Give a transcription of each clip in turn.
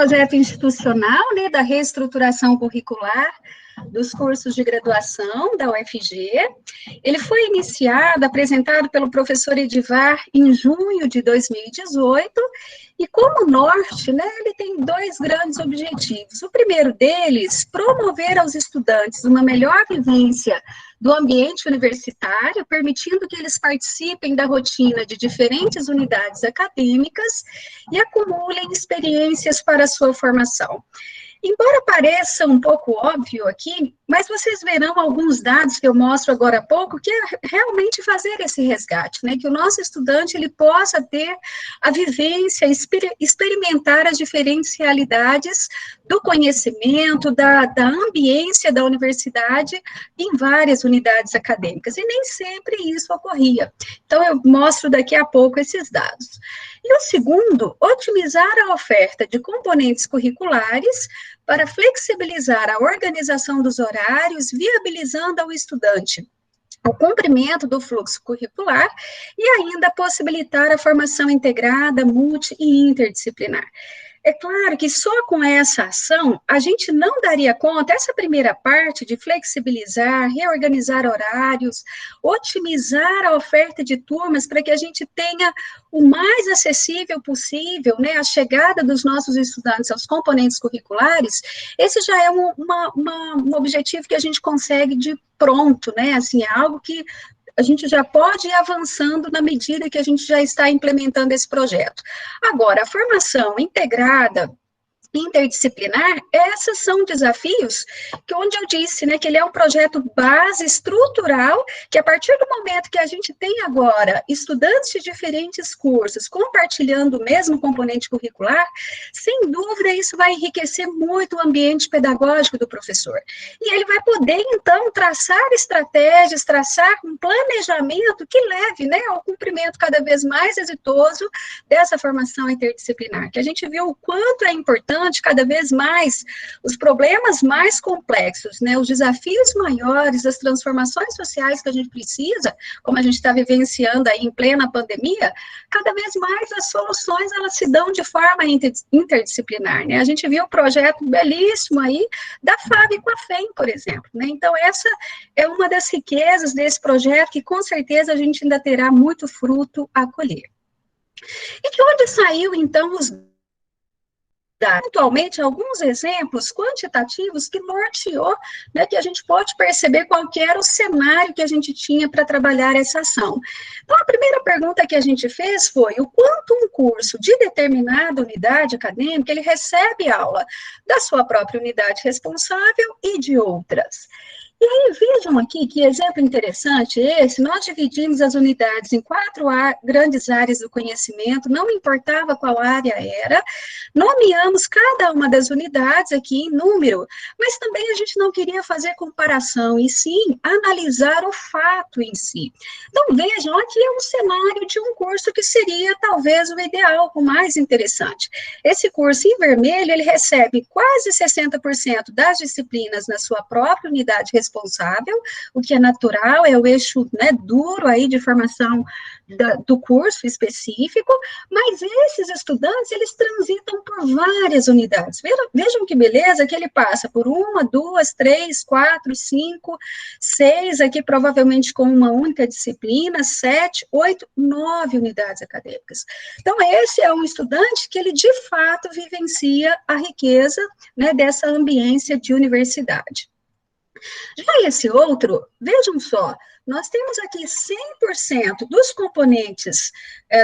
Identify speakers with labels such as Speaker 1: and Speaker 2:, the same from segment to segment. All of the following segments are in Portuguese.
Speaker 1: projeto institucional, né, da reestruturação curricular dos cursos de graduação da UFG. Ele foi iniciado, apresentado pelo professor Edivar em junho de 2018, e como norte, né, ele tem dois grandes objetivos. O primeiro deles, promover aos estudantes uma melhor vivência do ambiente universitário, permitindo que eles participem da rotina de diferentes unidades acadêmicas e acumulem experiências para a sua formação. Embora pareça um pouco óbvio aqui, mas vocês verão alguns dados que eu mostro agora há pouco, que é realmente fazer esse resgate, né? Que o nosso estudante, ele possa ter a vivência, experimentar as diferentes realidades do conhecimento, da ambiência da universidade em várias unidades acadêmicas, e nem sempre isso ocorria. Então, eu mostro daqui a pouco esses dados. E o segundo, otimizar a oferta de componentes curriculares para flexibilizar a organização dos horários, viabilizando ao estudante o cumprimento do fluxo curricular e ainda possibilitar a formação integrada, multi e interdisciplinar. É claro que só com essa ação, a gente não daria conta, essa primeira parte de flexibilizar, reorganizar horários, otimizar a oferta de turmas para que a gente tenha o mais acessível possível, né, a chegada dos nossos estudantes aos componentes curriculares. Esse já é um objetivo que a gente consegue de pronto, né, assim, é algo que a gente já pode ir avançando na medida que a gente já está implementando esse projeto. Agora, a formação integrada, interdisciplinar, esses são desafios que, onde eu disse, né, que ele é um projeto base estrutural, que a partir do momento que a gente tem agora estudantes de diferentes cursos compartilhando o mesmo componente curricular, sem dúvida isso vai enriquecer muito o ambiente pedagógico do professor. E ele vai poder, então, traçar estratégias, traçar um planejamento que leve, né, ao cumprimento cada vez mais exitoso dessa formação interdisciplinar, que a gente viu o quanto é importante cada vez mais os problemas mais complexos, né, os desafios maiores, as transformações sociais que a gente precisa, como a gente está vivenciando aí em plena pandemia, cada vez mais as soluções, elas se dão de forma interdisciplinar, né, a gente viu um projeto belíssimo aí da FAB com a FEM, por exemplo, né, então essa é uma das riquezas desse projeto que com certeza a gente ainda terá muito fruto a colher. E de onde saiu, então, os pontualmente alguns exemplos quantitativos que norteou, né, que a gente pode perceber qual que era o cenário que a gente tinha para trabalhar essa ação. Então, a primeira pergunta que a gente fez foi o quanto um curso de determinada unidade acadêmica, ele recebe aula da sua própria unidade responsável e de outras. E aí, vejam aqui que exemplo interessante esse, nós dividimos as unidades em 4 grandes áreas do conhecimento, não importava qual área era, nomeamos cada uma das unidades aqui em número, mas também a gente não queria fazer comparação, e sim analisar o fato em si. Então, vejam, aqui é um cenário de um curso que seria talvez o ideal, o mais interessante. Esse curso em vermelho, ele recebe quase 60% das disciplinas na sua própria unidade responsável, o que é natural, é o eixo, né, duro aí de formação do curso específico, mas esses estudantes, eles transitam por várias unidades. Vejam que beleza que ele passa por 1, 2, 3, 4, 5, 6, aqui provavelmente com uma única disciplina, 7, 8, 9 unidades acadêmicas. Então, esse é um estudante que ele, de fato, vivencia a riqueza, né, dessa ambiência de universidade. Já esse outro, vejam só, nós temos aqui 100% dos componentes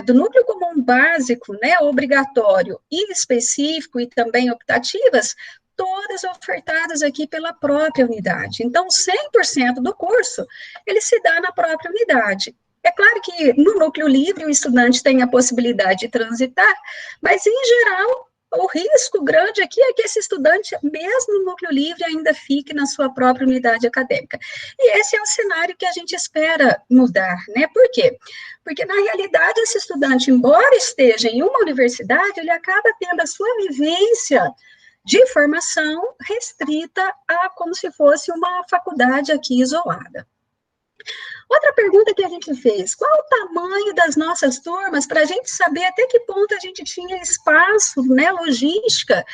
Speaker 1: do núcleo comum básico, né, obrigatório e específico e também optativas, todas ofertadas aqui pela própria unidade. Então, 100% do curso, ele se dá na própria unidade. É claro que no núcleo livre o estudante tem a possibilidade de transitar, mas, em geral, o risco grande aqui é que esse estudante, mesmo no núcleo livre, ainda fique na sua própria unidade acadêmica. E esse é o cenário que a gente espera mudar, né? Por quê? Porque, na realidade, esse estudante, embora esteja em uma universidade, ele acaba tendo a sua vivência de formação restrita a como se fosse uma faculdade aqui isolada. Outra pergunta que a gente fez: qual o tamanho das nossas turmas para a gente saber até que ponto a gente tinha espaço, né, logística,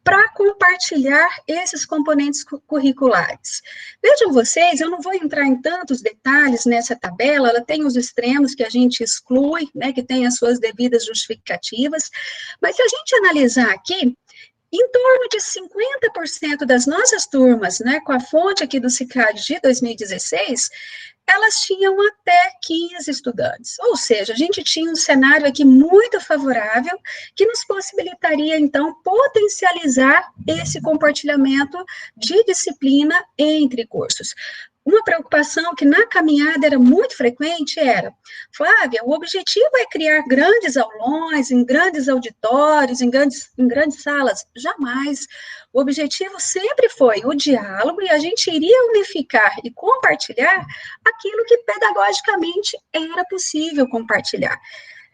Speaker 1: para compartilhar esses componentes curriculares. Vejam vocês, eu não vou entrar em tantos detalhes nessa tabela, ela tem os extremos que a gente exclui, né, que tem as suas devidas justificativas, mas se a gente analisar aqui, em torno de 50% das nossas turmas, né, com a fonte aqui do CICAD de 2016, elas tinham até 15 estudantes, ou seja, a gente tinha um cenário aqui muito favorável, que nos possibilitaria, então, potencializar esse compartilhamento de disciplina entre cursos. Uma preocupação que na caminhada era muito frequente era: Flávia, o objetivo é criar grandes aulões, em grandes auditórios, em grandes salas? Jamais. O objetivo sempre foi o diálogo e a gente iria unificar e compartilhar aquilo que pedagogicamente era possível compartilhar.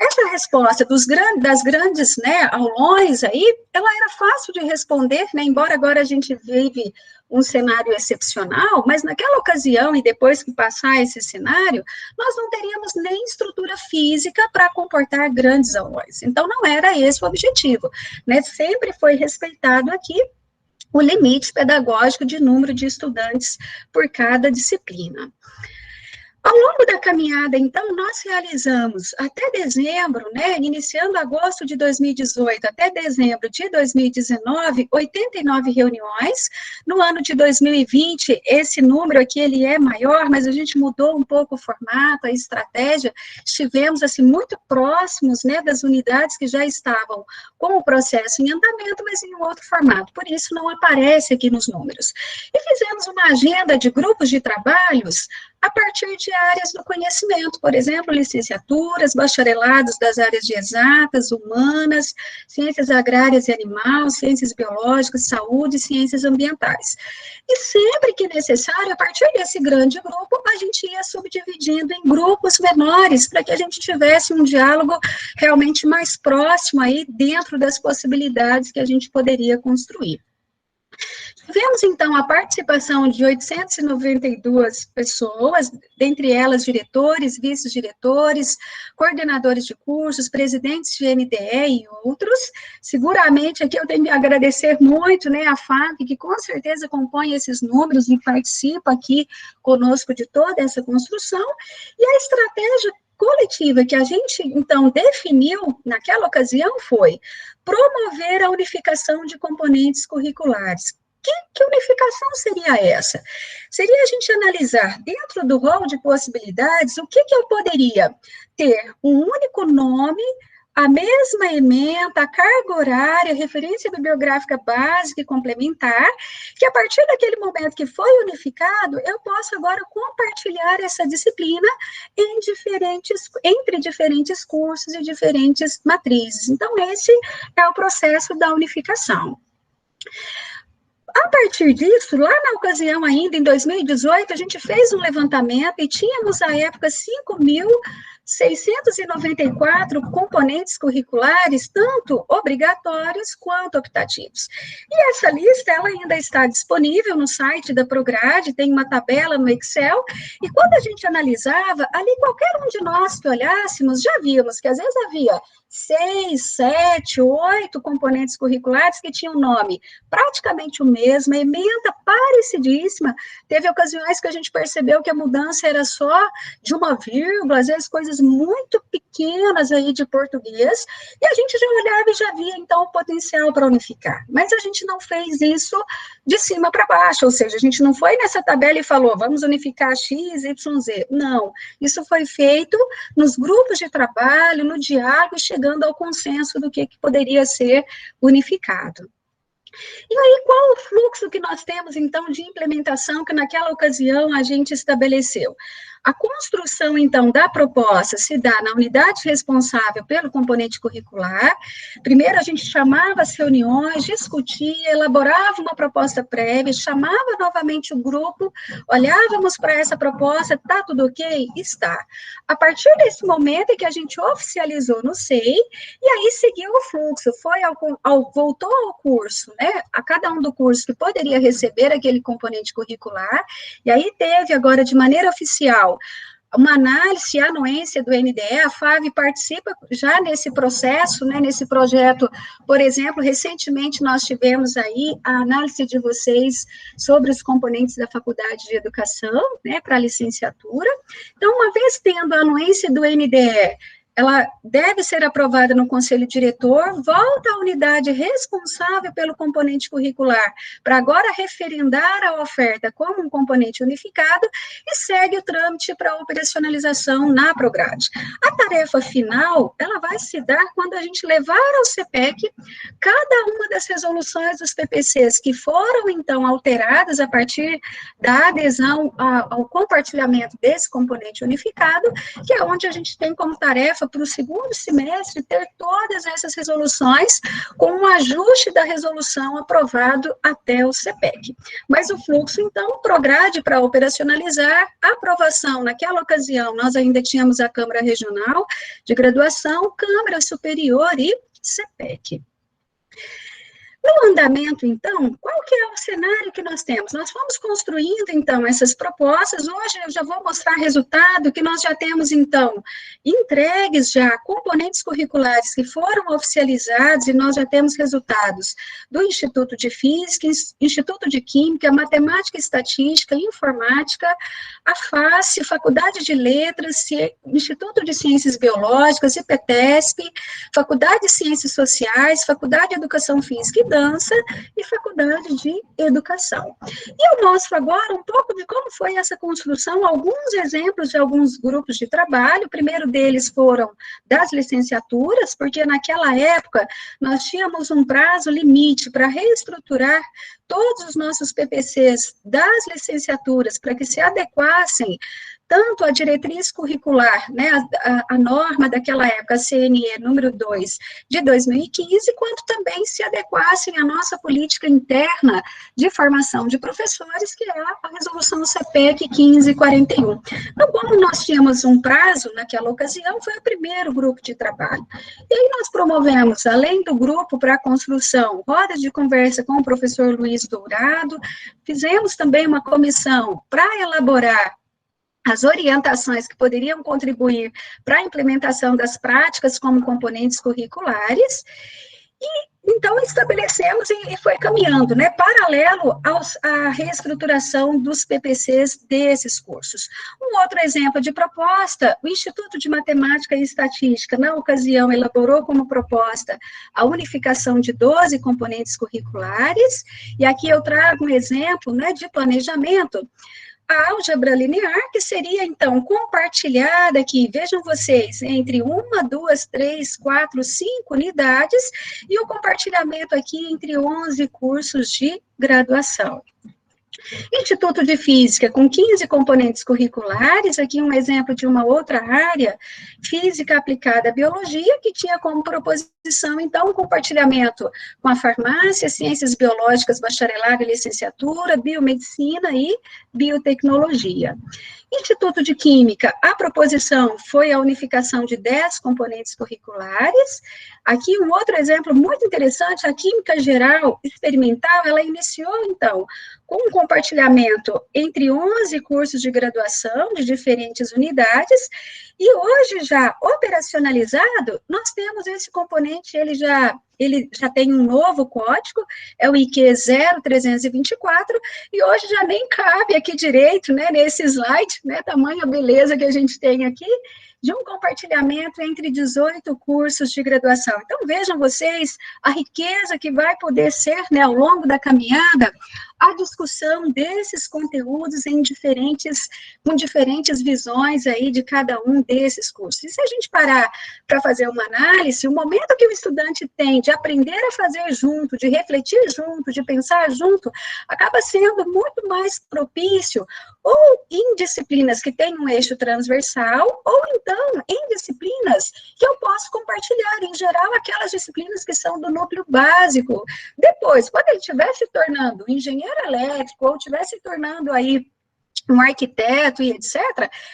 Speaker 1: Essa resposta das grandes, né, aulões aí, ela era fácil de responder, né, embora agora a gente vive um cenário excepcional, mas naquela ocasião, e depois que passar esse cenário, nós não teríamos nem estrutura física para comportar grandes aulões. Então, não era esse o objetivo, né, sempre foi respeitado aqui o limite pedagógico de número de estudantes por cada disciplina. Ao longo da caminhada, então, nós realizamos até dezembro, né, iniciando agosto de 2018 até dezembro de 2019, 89 reuniões. No ano de 2020, esse número aqui ele é maior, mas a gente mudou um pouco o formato, a estratégia. Estivemos assim muito próximos, né, das unidades que já estavam com o processo em andamento, mas em um outro formato. Por isso não aparece aqui nos números. E fizemos uma agenda de grupos de trabalhos a partir de áreas do conhecimento, por exemplo, licenciaturas, bacharelados das áreas de exatas, humanas, ciências agrárias e animais, ciências biológicas, saúde e ciências ambientais. E sempre que necessário, a partir desse grande grupo, a gente ia subdividindo em grupos menores, para que a gente tivesse um diálogo realmente mais próximo aí, dentro das possibilidades que a gente poderia construir. Tivemos, então, a participação de 892 pessoas, dentre elas diretores, vice-diretores, coordenadores de cursos, presidentes de NDE e outros. Seguramente, aqui eu tenho que agradecer muito, né, a FAP, que com certeza compõe esses números e participa aqui conosco de toda essa construção, e a estratégia coletiva que a gente, então, definiu naquela ocasião foi promover a unificação de componentes curriculares. Que unificação seria essa? Seria a gente analisar, dentro do rol de possibilidades, o que eu poderia ter um único nome, a mesma ementa, a carga horária, referência bibliográfica básica e complementar, que a partir daquele momento que foi unificado, eu posso agora compartilhar essa disciplina entre diferentes cursos e diferentes matrizes. Então, esse é o processo da unificação. A partir disso, lá na ocasião ainda, em 2018, a gente fez um levantamento e tínhamos, à época, 5.694 componentes curriculares, tanto obrigatórios quanto optativos. E essa lista, ela ainda está disponível no site da Prograde, tem uma tabela no Excel, e quando a gente analisava, ali qualquer um de nós que olhássemos, já víamos que às vezes havia 6, 7, 8 componentes curriculares que tinham nome praticamente o mesmo, a ementa parecidíssima. Teve ocasiões que a gente percebeu que a mudança era só de uma vírgula, às vezes coisas muito pequenas aí de português, e a gente já olhava e já via, então, o potencial para unificar. Mas a gente não fez isso de cima para baixo, ou seja, a gente não foi nessa tabela e falou, vamos unificar X, Y, Z. Não, isso foi feito nos grupos de trabalho, no diálogo, chegando ao consenso do que poderia ser unificado. E aí, qual o fluxo que nós temos, então, de implementação que naquela ocasião a gente estabeleceu? A construção, então, da proposta se dá na unidade responsável pelo componente curricular. Primeiro, a gente chamava as reuniões, discutia, elaborava uma proposta prévia, chamava novamente o grupo, olhávamos para essa proposta, está tudo ok? Está. A partir desse momento é que a gente oficializou no SEI, e aí seguiu o fluxo, voltou ao curso, né, a cada um do curso que poderia receber aquele componente curricular, e aí teve agora de maneira oficial geral, uma análise e anuência do NDE, a FAV participa já nesse processo, né, nesse projeto. Por exemplo, recentemente nós tivemos aí a análise de vocês sobre os componentes da Faculdade de Educação, né, para a licenciatura. Então, uma vez tendo a anuência do NDE, ela deve ser aprovada no Conselho Diretor, volta à unidade responsável pelo componente curricular, para agora referendar a oferta como um componente unificado, e segue o trâmite para operacionalização na Prograde. A tarefa final, ela vai se dar quando a gente levar ao CPEC cada uma das resoluções dos PPCs que foram, então, alteradas a partir da adesão ao compartilhamento desse componente unificado, que é onde a gente tem como tarefa para o segundo semestre ter todas essas resoluções com um ajuste da resolução aprovado até o CPEC. Mas o fluxo, então, Prograde para operacionalizar, a aprovação, naquela ocasião, nós ainda tínhamos a Câmara Regional de Graduação, Câmara Superior e CPEC. No andamento, então, qual que é o cenário que nós temos? Nós fomos construindo, então, essas propostas. Hoje eu já vou mostrar resultado que nós já temos, então, entregues já componentes curriculares que foram oficializados, e nós já temos resultados do Instituto de Física, Instituto de Química, Matemática e Estatística, Informática, a FACE, Faculdade de Letras, Instituto de Ciências Biológicas, IPETESP, Faculdade de Ciências Sociais, Faculdade de Educação Física e Dança e Faculdade de Educação. E eu mostro agora um pouco de como foi essa construção, alguns exemplos de alguns grupos de trabalho. O primeiro deles foram das licenciaturas, porque naquela época nós tínhamos um prazo limite para reestruturar todos os nossos PPCs das licenciaturas para que se adequassem tanto a diretriz curricular, né, a norma daquela época, a CNE número 2 de 2015, quanto também se adequassem à nossa política interna de formação de professores, que é a resolução CPEC 1541. Então, como nós tínhamos um prazo naquela ocasião, foi o primeiro grupo de trabalho. E aí nós promovemos, além do grupo para a construção, rodas de conversa com o professor Luiz Dourado, fizemos também uma comissão para elaborar as orientações que poderiam contribuir para a implementação das práticas como componentes curriculares, e então estabelecemos e foi caminhando, né, paralelo à reestruturação dos PPCs desses cursos. Um outro exemplo de proposta, o Instituto de Matemática e Estatística, na ocasião, elaborou como proposta a unificação de 12 componentes curriculares, e aqui eu trago um exemplo, né, de planejamento. A álgebra linear, que seria, então, compartilhada aqui, vejam vocês, entre 1, 2, 3, 4, 5 unidades, e o compartilhamento aqui entre 11 cursos de graduação. Instituto de Física, com 15 componentes curriculares, aqui um exemplo de uma outra área, Física Aplicada à Biologia, que tinha como proposição, então, um compartilhamento com a farmácia, Ciências Biológicas, bacharelado e licenciatura, Biomedicina e Biotecnologia. Instituto de Química, a proposição foi a unificação de 10 componentes curriculares. Aqui um outro exemplo muito interessante, a Química Geral Experimental, ela iniciou, então, com um compartilhamento entre 11 cursos de graduação de diferentes unidades, e hoje já operacionalizado, nós temos esse componente, ele já tem um novo código, é o IQ 0324, e hoje já nem cabe aqui direito, né, nesse slide, né, tamanha beleza que a gente tem aqui, de um compartilhamento entre 18 cursos de graduação. Então, vejam vocês a riqueza que vai poder ser, né, ao longo da caminhada, a discussão desses conteúdos com diferentes visões aí de cada um desses cursos. E se a gente parar para fazer uma análise, o momento que o estudante tem de aprender a fazer junto, de refletir junto, de pensar junto, acaba sendo muito mais propício, ou em disciplinas que têm um eixo transversal, ou então em disciplinas que eu posso compartilhar, em geral, aquelas disciplinas que são do núcleo básico. Depois, quando ele estiver se tornando engenheiro elétrico, ou estiver se tornando aí um arquiteto e etc.,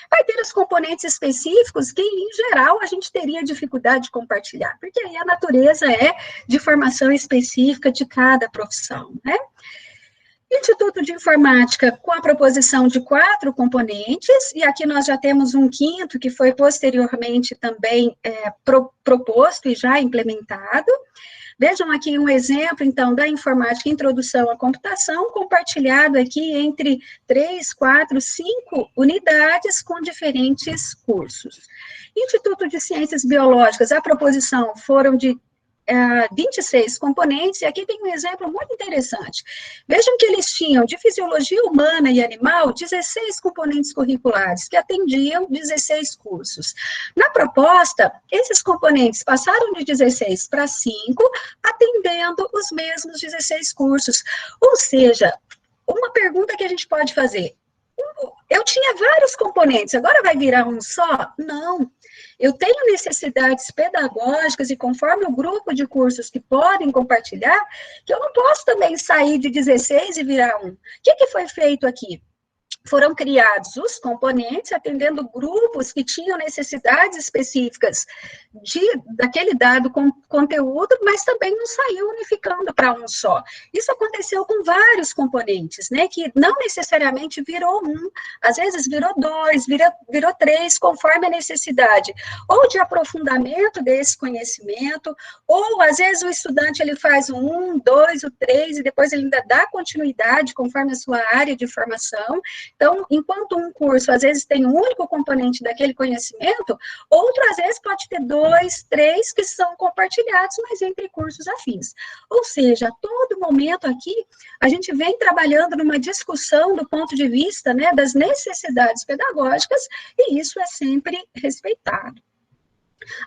Speaker 1: vai ter os componentes específicos que, em geral, a gente teria dificuldade de compartilhar, porque aí a natureza é de formação específica de cada profissão, né? Instituto de Informática com a proposição de 4 componentes, e aqui nós já temos um quinto que foi posteriormente também proposto e já implementado. Vejam aqui um exemplo, então, da informática introdução à computação, compartilhado aqui entre 3, 4, 5 unidades com diferentes cursos. Instituto de Ciências Biológicas, a proposição foram de 26 componentes, e aqui tem um exemplo muito interessante. Vejam que eles tinham, de fisiologia humana e animal, 16 componentes curriculares, que atendiam 16 cursos. Na proposta, esses componentes passaram de 16 para 5, atendendo os mesmos 16 cursos. Ou seja, uma pergunta que a gente pode fazer, eu tinha vários componentes, agora vai virar um só? Não. Eu tenho necessidades pedagógicas e conforme o grupo de cursos que podem compartilhar, que eu não posso também sair de 16 e virar um. O que foi feito aqui? Foram criados os componentes, atendendo grupos que tinham necessidades específicas daquele dado conteúdo, mas também não saiu unificando para um só. Isso aconteceu com vários componentes, né, que não necessariamente virou um, às vezes virou 2, virou 3, conforme a necessidade, ou de aprofundamento desse conhecimento, ou às vezes o estudante ele faz o 1, 2, o 3, e depois ele ainda dá continuidade conforme a sua área de formação. Então, enquanto um curso, às vezes, tem um único componente daquele conhecimento, outro, às vezes, pode ter 2, 3 que são compartilhados, mas entre cursos afins. Ou seja, a todo momento aqui, a gente vem trabalhando numa discussão do ponto de vista, né, das necessidades pedagógicas, e isso é sempre respeitado.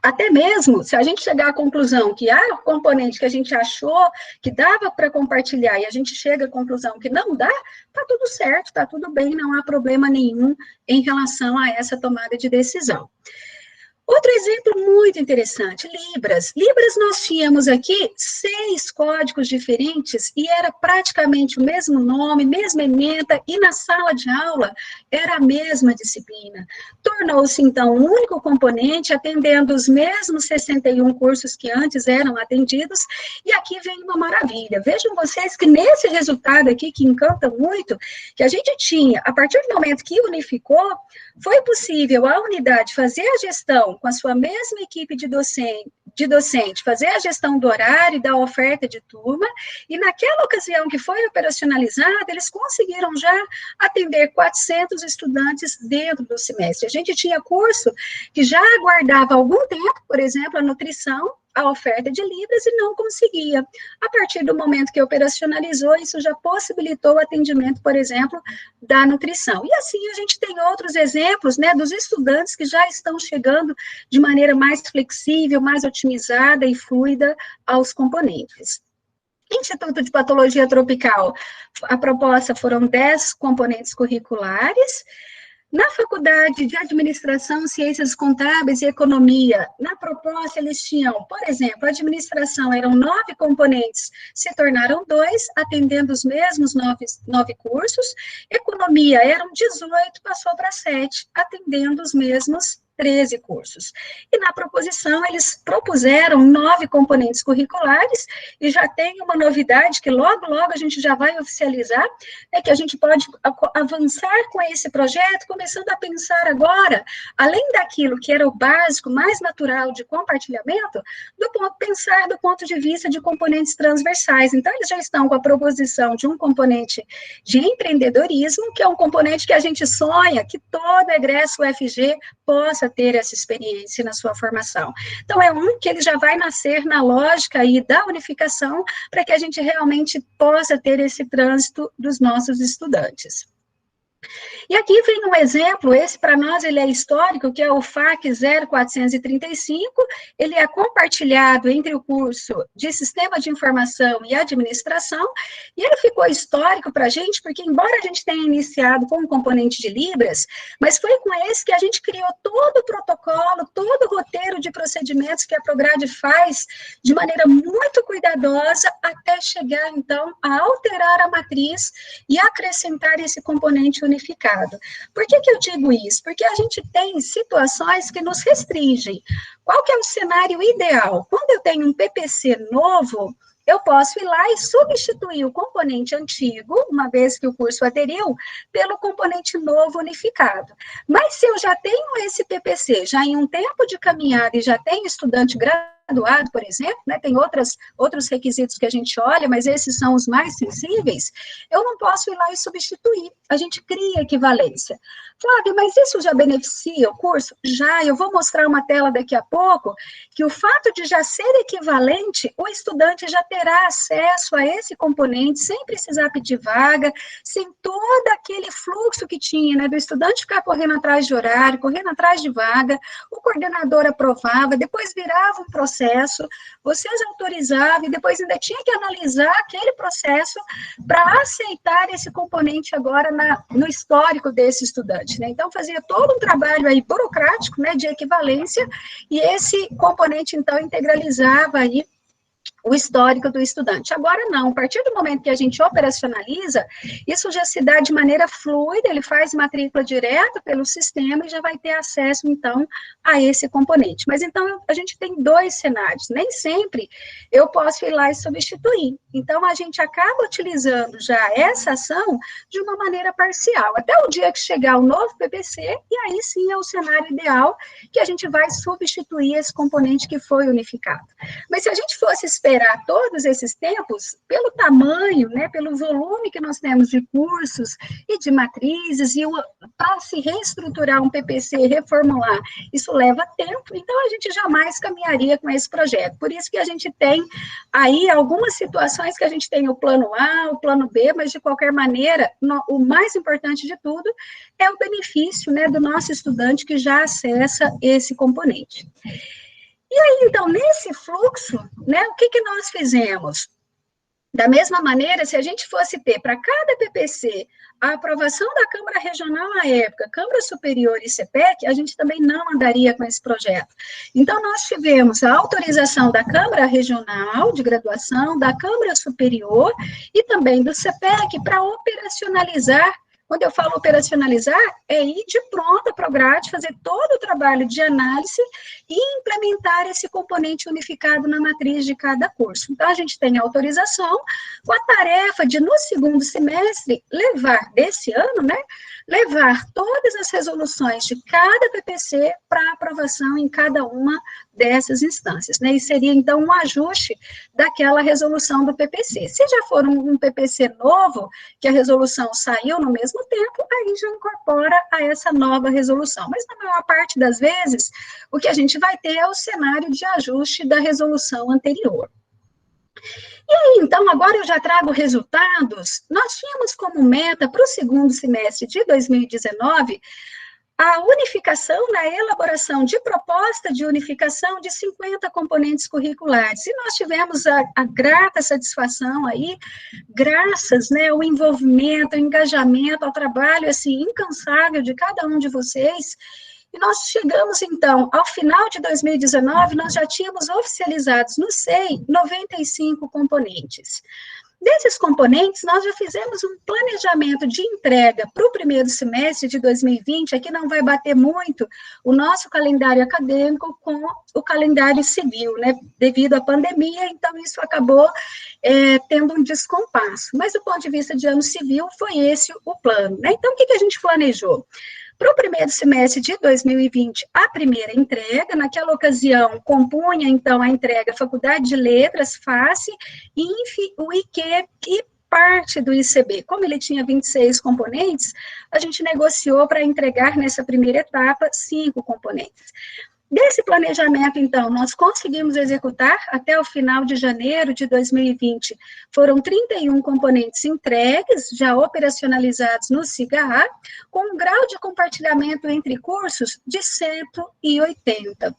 Speaker 1: Até mesmo, se a gente chegar à conclusão que há um componente que a gente achou que dava para compartilhar e a gente chega à conclusão que não dá, está tudo certo, está tudo bem, não há problema nenhum em relação a essa tomada de decisão. Outro exemplo muito interessante, Libras. Libras nós tínhamos aqui 6 códigos diferentes e era praticamente o mesmo nome, mesma ementa, e na sala de aula era a mesma disciplina. Tornou-se, então, um único componente, atendendo os mesmos 61 cursos que antes eram atendidos, e aqui vem uma maravilha. Vejam vocês que nesse resultado aqui, que encanta muito, que a gente tinha, a partir do momento que unificou, foi possível a unidade fazer a gestão com a sua mesma equipe de docente, fazer a gestão do horário e da oferta de turma, e naquela ocasião que foi operacionalizada, eles conseguiram já atender 400 estudantes dentro do semestre. A gente tinha curso que já aguardava algum tempo, por exemplo, a nutrição, a oferta de Libras e não conseguia. A partir do momento que operacionalizou, isso já possibilitou o atendimento, por exemplo, da nutrição. E assim a gente tem outros exemplos, né, dos estudantes que já estão chegando de maneira mais flexível, mais otimizada e fluida aos componentes. Instituto de Patologia Tropical, a proposta foram 10 componentes curriculares. Na Faculdade de Administração, Ciências Contábeis e Economia, na proposta eles tinham, por exemplo, administração eram 9 componentes, se tornaram 2, atendendo os mesmos 9 cursos, economia eram 18, passou para 7, atendendo os mesmos 13 cursos. E na proposição, eles propuseram 9 componentes curriculares, e já tem uma novidade que logo, logo a gente já vai oficializar, é que a gente pode avançar com esse projeto, começando a pensar agora, além daquilo que era o básico, mais natural de compartilhamento, pensar do ponto de vista de componentes transversais. Então, eles já estão com a proposição de um componente de empreendedorismo, que é um componente que a gente sonha que todo egresso UFG possa ter essa experiência na sua formação. Então, é um que ele já vai nascer na lógica aí da unificação, para que a gente realmente possa ter esse trânsito dos nossos estudantes. E aqui vem um exemplo, esse para nós ele é histórico, que é o FAC 0435, ele é compartilhado entre o curso de Sistema de Informação e Administração, e ele ficou histórico para a gente, porque embora a gente tenha iniciado com o componente de Libras, mas foi com esse que a gente criou todo o protocolo, todo o roteiro de procedimentos que a Prograde faz de maneira muito cuidadosa, até chegar, então, a alterar a matriz e acrescentar esse componente unificado. Por que eu digo isso? Porque a gente tem situações que nos restringem. Qual que é o cenário ideal? Quando eu tenho um PPC novo, eu posso ir lá e substituir o componente antigo, uma vez que o curso aderiu, pelo componente novo unificado. Mas se eu já tenho esse PPC, já em um tempo de caminhada e já tenho estudante graduado, por exemplo, né, tem outros requisitos que a gente olha, mas esses são os mais sensíveis, eu não posso ir lá e substituir. A gente cria equivalência. Flávia, mas isso já beneficia o curso? Já, eu vou mostrar uma tela daqui a pouco, que o fato de já ser equivalente, o estudante já terá acesso a esse componente, sem precisar pedir vaga, sem todo aquele fluxo que tinha, né, do estudante ficar correndo atrás de horário, correndo atrás de vaga, o coordenador aprovava, depois virava um processo, vocês autorizavam e depois ainda tinha que analisar aquele processo para aceitar esse componente agora no histórico desse estudante, né? Então, fazia todo um trabalho aí burocrático, né, de equivalência, e esse componente, então, integralizava aí o histórico do estudante. Agora não, a partir do momento que a gente operacionaliza, isso já se dá de maneira fluida, ele faz matrícula direto pelo sistema e já vai ter acesso, então, a esse componente. Mas, então, a gente tem dois cenários, nem sempre eu posso ir lá e substituir. Então, a gente acaba utilizando já essa ação de uma maneira parcial, até o dia que chegar o novo PPC, e aí sim é o cenário ideal que a gente vai substituir esse componente que foi unificado. Mas se a gente fosse esperar todos esses tempos, pelo tamanho, né, pelo volume que nós temos de cursos e de matrizes, e para se reestruturar um PPC, reformular, isso leva tempo, então a gente jamais caminharia com esse projeto. Por isso que a gente tem aí algumas situações que a gente tem o plano A, o plano B, mas de qualquer maneira, o mais importante de tudo é o benefício, né, do nosso estudante que já acessa esse componente. E aí, então, nesse fluxo, né, o que nós fizemos? Da mesma maneira, se a gente fosse ter para cada PPC a aprovação da Câmara Regional na época, Câmara Superior e CPEC, a gente também não andaria com esse projeto. Então, nós tivemos a autorização da Câmara Regional de Graduação, da Câmara Superior e também do CPEC para operacionalizar. Quando eu falo operacionalizar, é ir de pronta para o grade, fazer todo o trabalho de análise e implementar esse componente unificado na matriz de cada curso. Então, a gente tem a autorização, com a tarefa de, no segundo semestre, levar, desse ano, né, levar todas as resoluções de cada PPC para aprovação em cada uma dessas instâncias, né, e seria, então, um ajuste daquela resolução do PPC. Se já for um PPC novo, que a resolução saiu no mesmo tempo, aí já incorpora a essa nova resolução. Mas, na maior parte das vezes, o que a gente vai ter é o cenário de ajuste da resolução anterior. E aí, então, agora eu já trago resultados. Nós tínhamos como meta para o segundo semestre de 2019 a unificação na elaboração de proposta de unificação de 50 componentes curriculares. E nós tivemos a grata satisfação aí, graças, né, ao envolvimento, ao engajamento, ao trabalho, assim, incansável de cada um de vocês. E nós chegamos, então, ao final de 2019, nós já tínhamos oficializados no SEI 95 componentes. Desses componentes, nós já fizemos um planejamento de entrega para o primeiro semestre de 2020, aqui não vai bater muito o nosso calendário acadêmico com o calendário civil, né, devido à pandemia, então isso acabou tendo um descompasso. Mas do ponto de vista de ano civil, foi esse o plano, né? Então, o que a gente planejou? Para o primeiro semestre de 2020, a primeira entrega, naquela ocasião, compunha, então, a entrega Faculdade de Letras, FACE, INF, o IQ e parte do ICB. Como ele tinha 26 componentes, a gente negociou para entregar nessa primeira etapa 5 componentes. Desse planejamento, então, nós conseguimos executar até o final de janeiro de 2020, foram 31 componentes entregues, já operacionalizados no SIGA-A, com um grau de compartilhamento entre cursos de 180.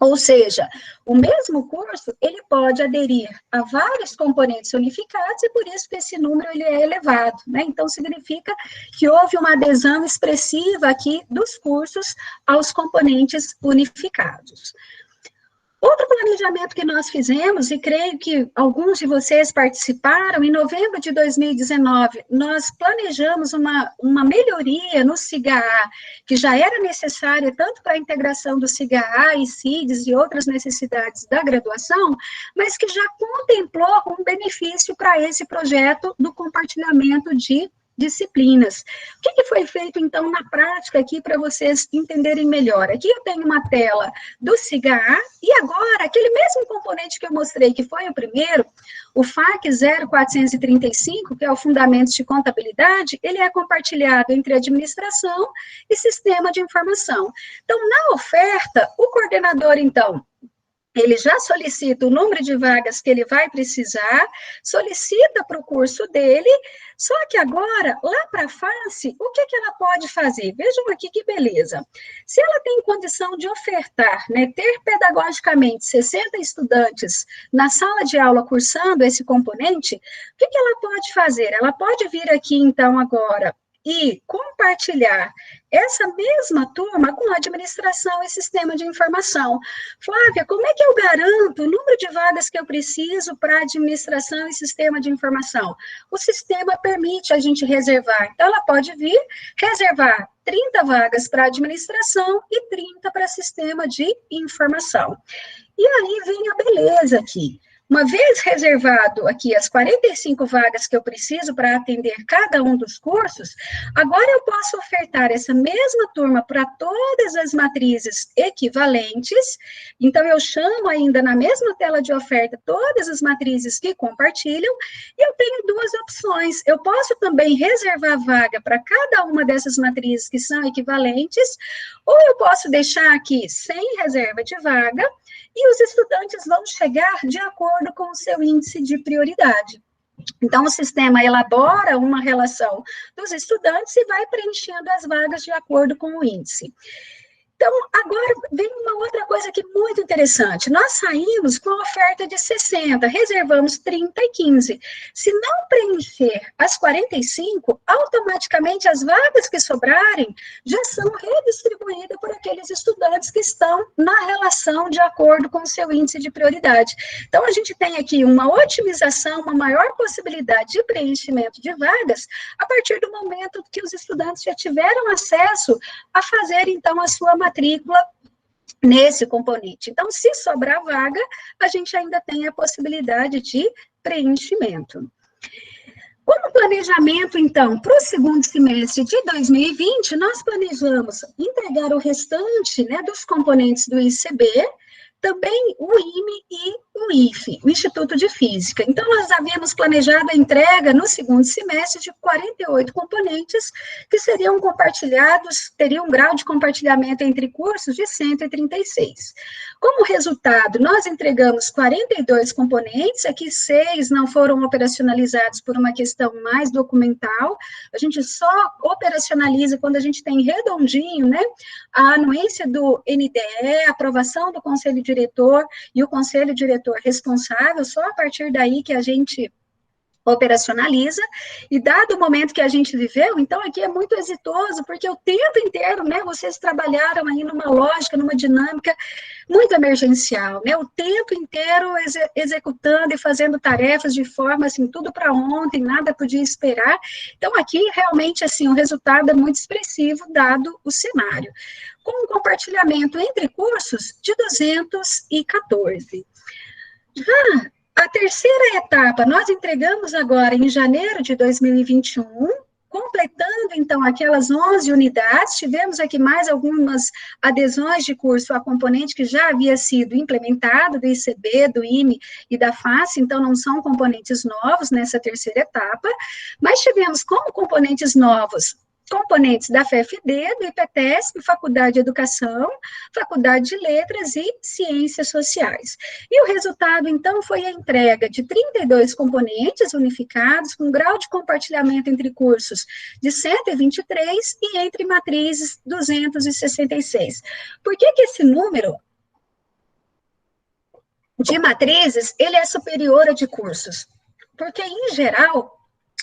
Speaker 1: Ou seja, o mesmo curso, ele pode aderir a vários componentes unificados e por isso que esse número ele é elevado, né? Então, significa que houve uma adesão expressiva aqui dos cursos aos componentes unificados. Outro planejamento que nós fizemos, e creio que alguns de vocês participaram, em novembro de 2019, nós planejamos uma melhoria no SIGA-A, que já era necessária tanto para a integração do SIGA-A e CIDS e outras necessidades da graduação, mas que já contemplou um benefício para esse projeto do compartilhamento de disciplinas. O que foi feito, então, na prática aqui, para vocês entenderem melhor? Aqui eu tenho uma tela do SIGA-A, e agora, aquele mesmo componente que eu mostrei, que foi o primeiro, o FAQ 0435, que é o Fundamentos de Contabilidade, ele é compartilhado entre administração e sistema de informação. Então, na oferta, o coordenador, então, ele já solicita o número de vagas que ele vai precisar, solicita para o curso dele, só que agora, lá para a face, o que ela pode fazer? Vejam aqui que beleza. Se ela tem condição de ofertar, né, ter pedagogicamente 60 estudantes na sala de aula cursando esse componente, o que ela pode fazer? Ela pode vir aqui, então, agora, e compartilhar essa mesma turma com a administração e sistema de informação. Flávia, como é que eu garanto o número de vagas que eu preciso para administração e sistema de informação? O sistema permite a gente reservar. Então, ela pode vir reservar 30 vagas para administração e 30 para sistema de informação. E aí vem a beleza aqui. Uma vez reservado aqui as 45 vagas que eu preciso para atender cada um dos cursos, agora eu posso ofertar essa mesma turma para todas as matrizes equivalentes. Então, eu chamo ainda na mesma tela de oferta todas as matrizes que compartilham, e eu tenho duas opções. Eu posso também reservar vaga para cada uma dessas matrizes que são equivalentes, ou eu posso deixar aqui sem reserva de vaga, e os estudantes vão chegar de acordo com o seu índice de prioridade. Então, o sistema elabora uma relação dos estudantes e vai preenchendo as vagas de acordo com o índice. Então, agora vem uma outra coisa aqui muito interessante. Nós saímos com a oferta de 60, reservamos 30 e 15. Se não preencher as 45, automaticamente as vagas que sobrarem já são redistribuídas por aqueles estudantes que estão na relação de acordo com o seu índice de prioridade. Então, a gente tem aqui uma otimização, uma maior possibilidade de preenchimento de vagas a partir do momento que os estudantes já tiveram acesso a fazer, então, a sua matrícula nesse componente. Então, se sobrar vaga, a gente ainda tem a possibilidade de preenchimento. Como planejamento, então, para o segundo semestre de 2020, nós planejamos entregar o restante, né, dos componentes do ICB, também o IME e o IFE, o Instituto de Física. Então, nós havíamos planejado a entrega no segundo semestre de 48 componentes que seriam compartilhados, teriam um grau de compartilhamento entre cursos de 136. Como resultado, nós entregamos 42 componentes, aqui 6 não foram operacionalizados por uma questão mais documental, a gente só operacionaliza quando a gente tem redondinho, né, a anuência do NDE, a aprovação do Conselho Diretor e o Conselho Diretor responsável, só a partir daí que a gente operacionaliza, e dado o momento que a gente viveu, então aqui é muito exitoso, porque o tempo inteiro, né, vocês trabalharam aí numa lógica, numa dinâmica muito emergencial, né, o tempo inteiro executando e fazendo tarefas de forma, assim, tudo para ontem, nada podia esperar, então aqui realmente, assim, o resultado é muito expressivo, dado o cenário, com um compartilhamento entre cursos de 214. A terceira etapa, nós entregamos agora em janeiro de 2021, completando, então, aquelas 11 unidades, tivemos aqui mais algumas adesões de curso a componente que já havia sido implementado, do ICB, do IME e da FACE, então não são componentes novos nessa terceira etapa, mas tivemos como componentes novos componentes da FFD, do IPTESP, Faculdade de Educação, Faculdade de Letras e Ciências Sociais. E o resultado, então, foi a entrega de 32 componentes unificados, com grau de compartilhamento entre cursos de 123 e entre matrizes 266. Por que esse número de matrizes, ele é superior a de cursos? Porque, em geral,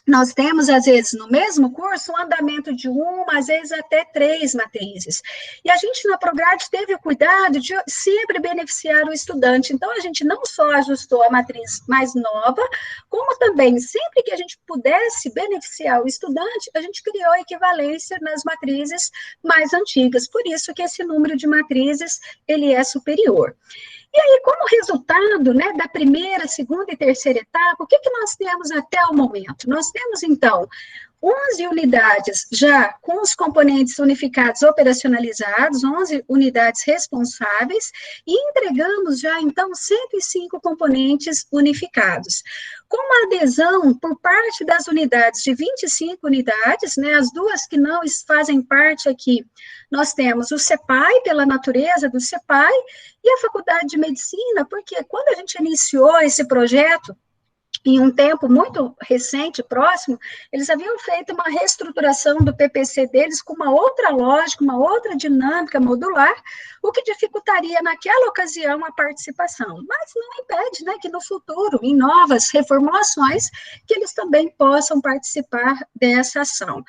Speaker 1: nós temos, às vezes, no mesmo curso, um andamento de uma, às vezes até 3 matrizes. E a gente, na Prograde, teve o cuidado de sempre beneficiar o estudante. Então, a gente não só ajustou a matriz mais nova, como também, sempre que a gente pudesse beneficiar o estudante, a gente criou equivalência nas matrizes mais antigas. Por isso que esse número de matrizes, ele é superior. E aí, como resultado, né, da primeira, segunda e terceira etapa, o que nós temos até o momento? Nós temos, então, 11 unidades já com os componentes unificados operacionalizados, 11 unidades responsáveis, e entregamos já, então, 105 componentes unificados. Com uma adesão por parte das unidades de 25 unidades, né, as duas que não fazem parte aqui, nós temos o CEPAI, pela natureza do CEPAI, e a Faculdade de Medicina, porque quando a gente iniciou esse projeto, em um tempo muito recente, próximo, eles haviam feito uma reestruturação do PPC deles com uma outra lógica, uma outra dinâmica modular, o que dificultaria naquela ocasião a participação. Mas não impede, né, que no futuro, em novas reformulações, que eles também possam participar dessa ação.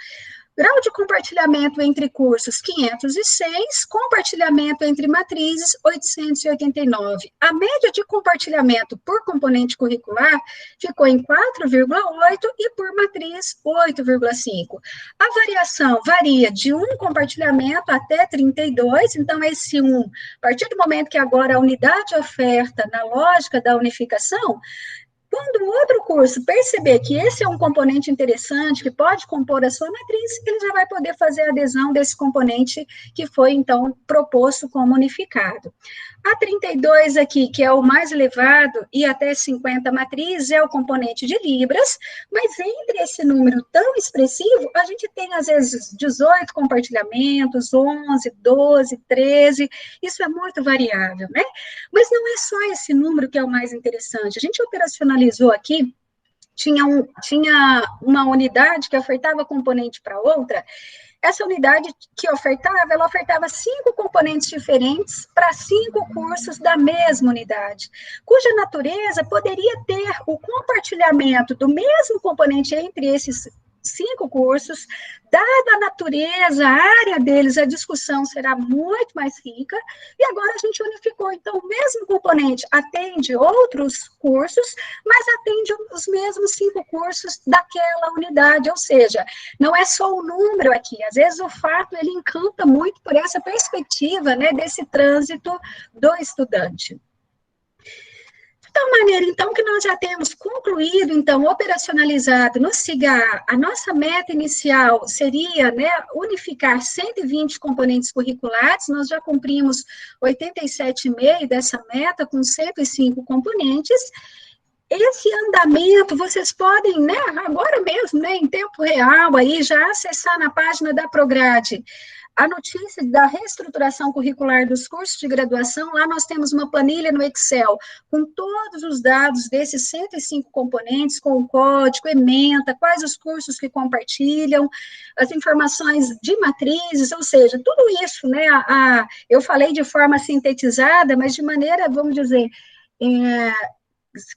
Speaker 1: Grau de compartilhamento entre cursos, 506, compartilhamento entre matrizes, 889. A média de compartilhamento por componente curricular ficou em 4,8 e por matriz, 8,5. A variação varia de um compartilhamento até 32, então esse 1, a partir do momento que agora a unidade oferta na lógica da unificação, quando o outro curso perceber que esse é um componente interessante, que pode compor a sua matriz, ele já vai poder fazer a adesão desse componente que foi, então, proposto como unificado. A 32 aqui, que é o mais elevado, e até 50 matrizes, é o componente de Libras, mas entre esse número tão expressivo, a gente tem, às vezes, 18 compartilhamentos, 11, 12, 13, isso é muito variável, né? Mas não é só esse número que é o mais interessante. A gente operacionalizou aqui, tinha uma unidade que ofertava componente para outra. Essa unidade que ofertava, ela ofertava 5 componentes diferentes para 5 cursos da mesma unidade, cuja natureza poderia ter o compartilhamento do mesmo componente entre esses 5 cursos, dada a natureza, a área deles, a discussão será muito mais rica, e agora a gente unificou, então, o mesmo componente atende outros cursos, mas atende os mesmos 5 cursos daquela unidade, ou seja, não é só o número aqui, às vezes o fato, ele encanta muito por essa perspectiva, né, desse trânsito do estudante. De tal maneira, então, que nós já temos concluído, então, operacionalizado no CIGAR, a nossa meta inicial seria, né, unificar 120 componentes curriculares, nós já cumprimos 87,5% dessa meta, com 105 componentes. Esse andamento, vocês podem, né, agora mesmo, né, em tempo real, aí, já acessar na página da Prograde a notícia da reestruturação curricular dos cursos de graduação. Lá nós temos uma planilha no Excel com todos os dados desses 105 componentes, com o código, ementa, quais os cursos que compartilham, as informações de matrizes, ou seja, tudo isso, né, eu falei de forma sintetizada, mas de maneira, vamos dizer,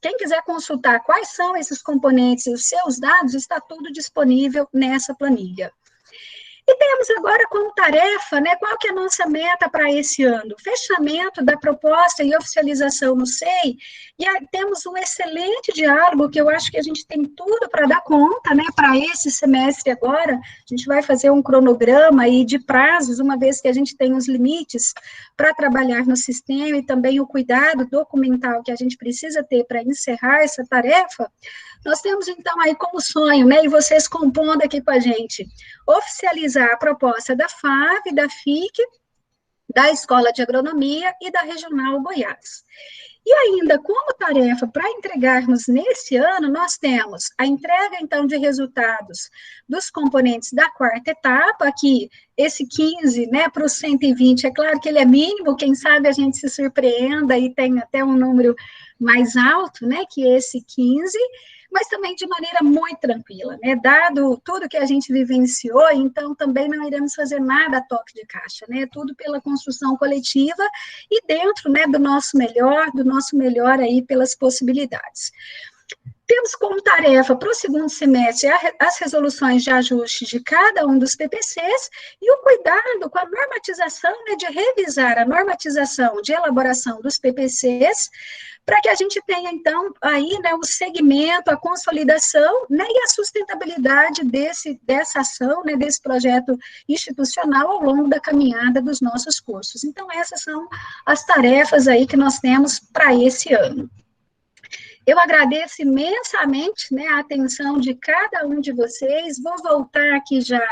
Speaker 1: quem quiser consultar quais são esses componentes e os seus dados, está tudo disponível nessa planilha. E temos agora como tarefa, né, qual que é a nossa meta para esse ano? Fechamento da proposta e oficialização no SEI, e aí temos um excelente diálogo, que eu acho que a gente tem tudo para dar conta, né, para esse semestre agora. A gente vai fazer um cronograma aí de prazos, uma vez que a gente tem os limites para trabalhar no sistema, e também o cuidado documental que a gente precisa ter para encerrar essa tarefa. Nós temos, então, aí como sonho, né, e vocês compondo aqui com a gente, oficializar a proposta da FAV, da FIC, da Escola de Agronomia e da Regional Goiás. E ainda, como tarefa para entregarmos nesse ano, nós temos a entrega, então, de resultados dos componentes da quarta etapa, aqui, esse 15, né, para os 120, é claro que ele é mínimo, quem sabe a gente se surpreenda e tem até um número mais alto, né, que esse 15, mas também de maneira muito tranquila, né, dado tudo que a gente vivenciou, então também não iremos fazer nada a toque de caixa, né, tudo pela construção coletiva e dentro, né, do nosso melhor aí pelas possibilidades. Temos como tarefa para o segundo semestre as resoluções de ajuste de cada um dos PPCs e o cuidado com a normatização, né, de revisar a normatização de elaboração dos PPCs, para que a gente tenha, então, aí, né, o segmento, a consolidação, né, e a sustentabilidade dessa ação, né, desse projeto institucional ao longo da caminhada dos nossos cursos. Então, essas são as tarefas aí que nós temos para esse ano. Eu agradeço imensamente, né, a atenção de cada um de vocês. Vou voltar aqui já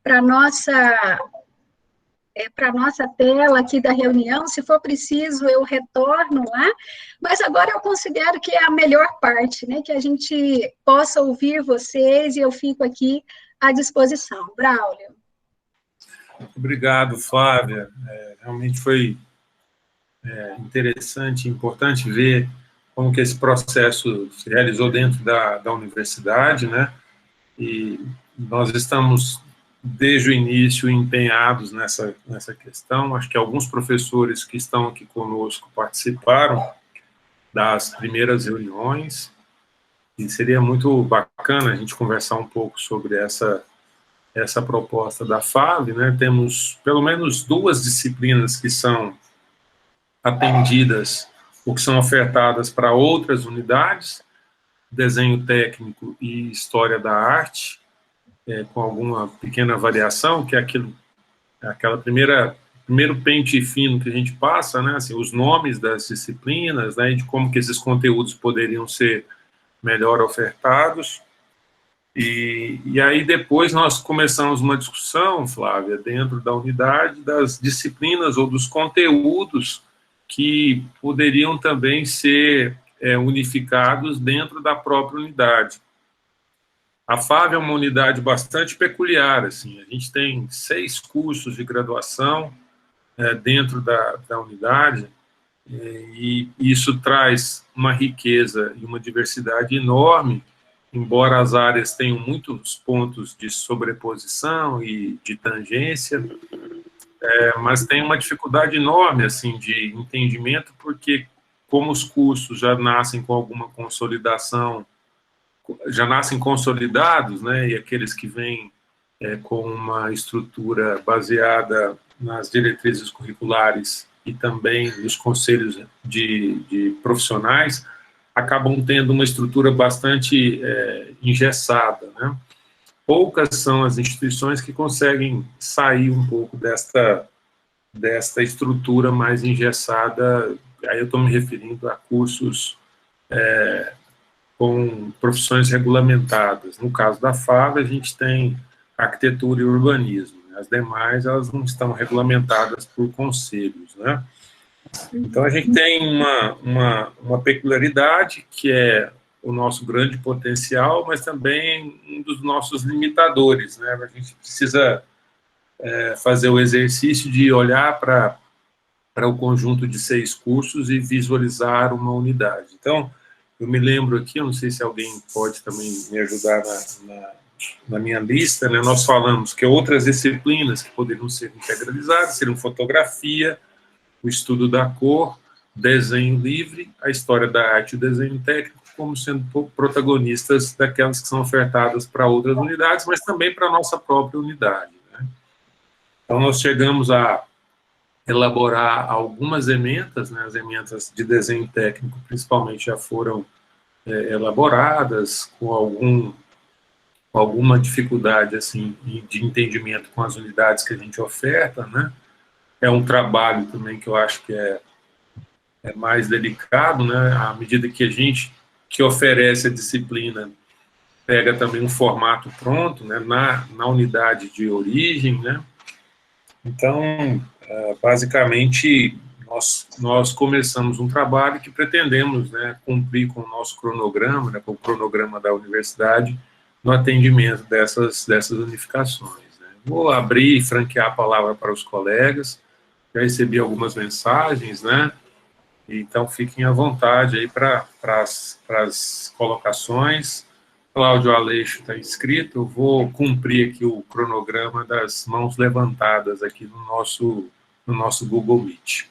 Speaker 1: para a nossa tela aqui da reunião. Se for preciso, eu retorno lá. Mas agora eu considero que é a melhor parte, né, que a gente possa ouvir vocês, e eu fico aqui à disposição. Braulio.
Speaker 2: Obrigado, Flávia. Realmente foi interessante e importante ver como que esse processo se realizou dentro da universidade, né? E nós estamos, desde o início, empenhados nessa questão. Acho que alguns professores que estão aqui conosco participaram das primeiras reuniões, e seria muito bacana a gente conversar um pouco sobre essa proposta da FAV, né? Temos pelo menos 2 disciplinas que são atendidas ou que são ofertadas para outras unidades, desenho técnico e história da arte, com alguma pequena variação, que é aquela primeiro pente fino que a gente passa, né, assim, os nomes das disciplinas, né, e de como que esses conteúdos poderiam ser melhor ofertados. E aí depois nós começamos uma discussão, Flávia, dentro da unidade, das disciplinas ou dos conteúdos que poderiam também ser unificados dentro da própria unidade. A FAV é uma unidade bastante peculiar, assim, a gente tem 6 cursos de graduação dentro da unidade, e isso traz uma riqueza e uma diversidade enorme, embora as áreas tenham muitos pontos de sobreposição e de tangência, mas tem uma dificuldade enorme, assim, de entendimento, porque como os cursos já nascem com alguma consolidação, já nascem consolidados, né, e aqueles que vêm com uma estrutura baseada nas diretrizes curriculares e também nos conselhos de profissionais, acabam tendo uma estrutura bastante engessada, né? Poucas são as instituições que conseguem sair um pouco desta estrutura mais engessada. Aí eu estou me referindo a cursos com profissões regulamentadas. No caso da FAV, a gente tem arquitetura e urbanismo. As demais, elas não estão regulamentadas por conselhos, né? Então, a gente tem uma peculiaridade, que é o nosso grande potencial, mas também um dos nossos limitadores, né? A gente precisa fazer o exercício de olhar para o conjunto de 6 cursos e visualizar uma unidade. Então, eu me lembro aqui, eu não sei se alguém pode também me ajudar na minha lista, né? Nós falamos que outras disciplinas que poderiam ser integralizadas seriam fotografia, o estudo da cor, desenho livre, a história da arte e o desenho técnico, como sendo protagonistas daquelas que são ofertadas para outras unidades, mas também para a nossa própria unidade, né? Então, nós chegamos a elaborar algumas ementas, né? As ementas de desenho técnico, principalmente, já foram elaboradas com alguma dificuldade, assim, de entendimento com as unidades que a gente oferta, né? É um trabalho também que eu acho que é mais delicado, né? À medida que a gente que oferece a disciplina pega também um formato pronto, né? Na unidade de origem, né? Então, basicamente, nós começamos um trabalho que pretendemos, né, cumprir com o nosso cronograma, né, com o cronograma da universidade, no atendimento dessas unificações, né. Vou abrir e franquear a palavra para os colegas, já recebi algumas mensagens, né, então fiquem à vontade aí para as colocações. Cláudio Aleixo está inscrito, eu vou cumprir aqui o cronograma das mãos levantadas aqui no nosso Google Meet.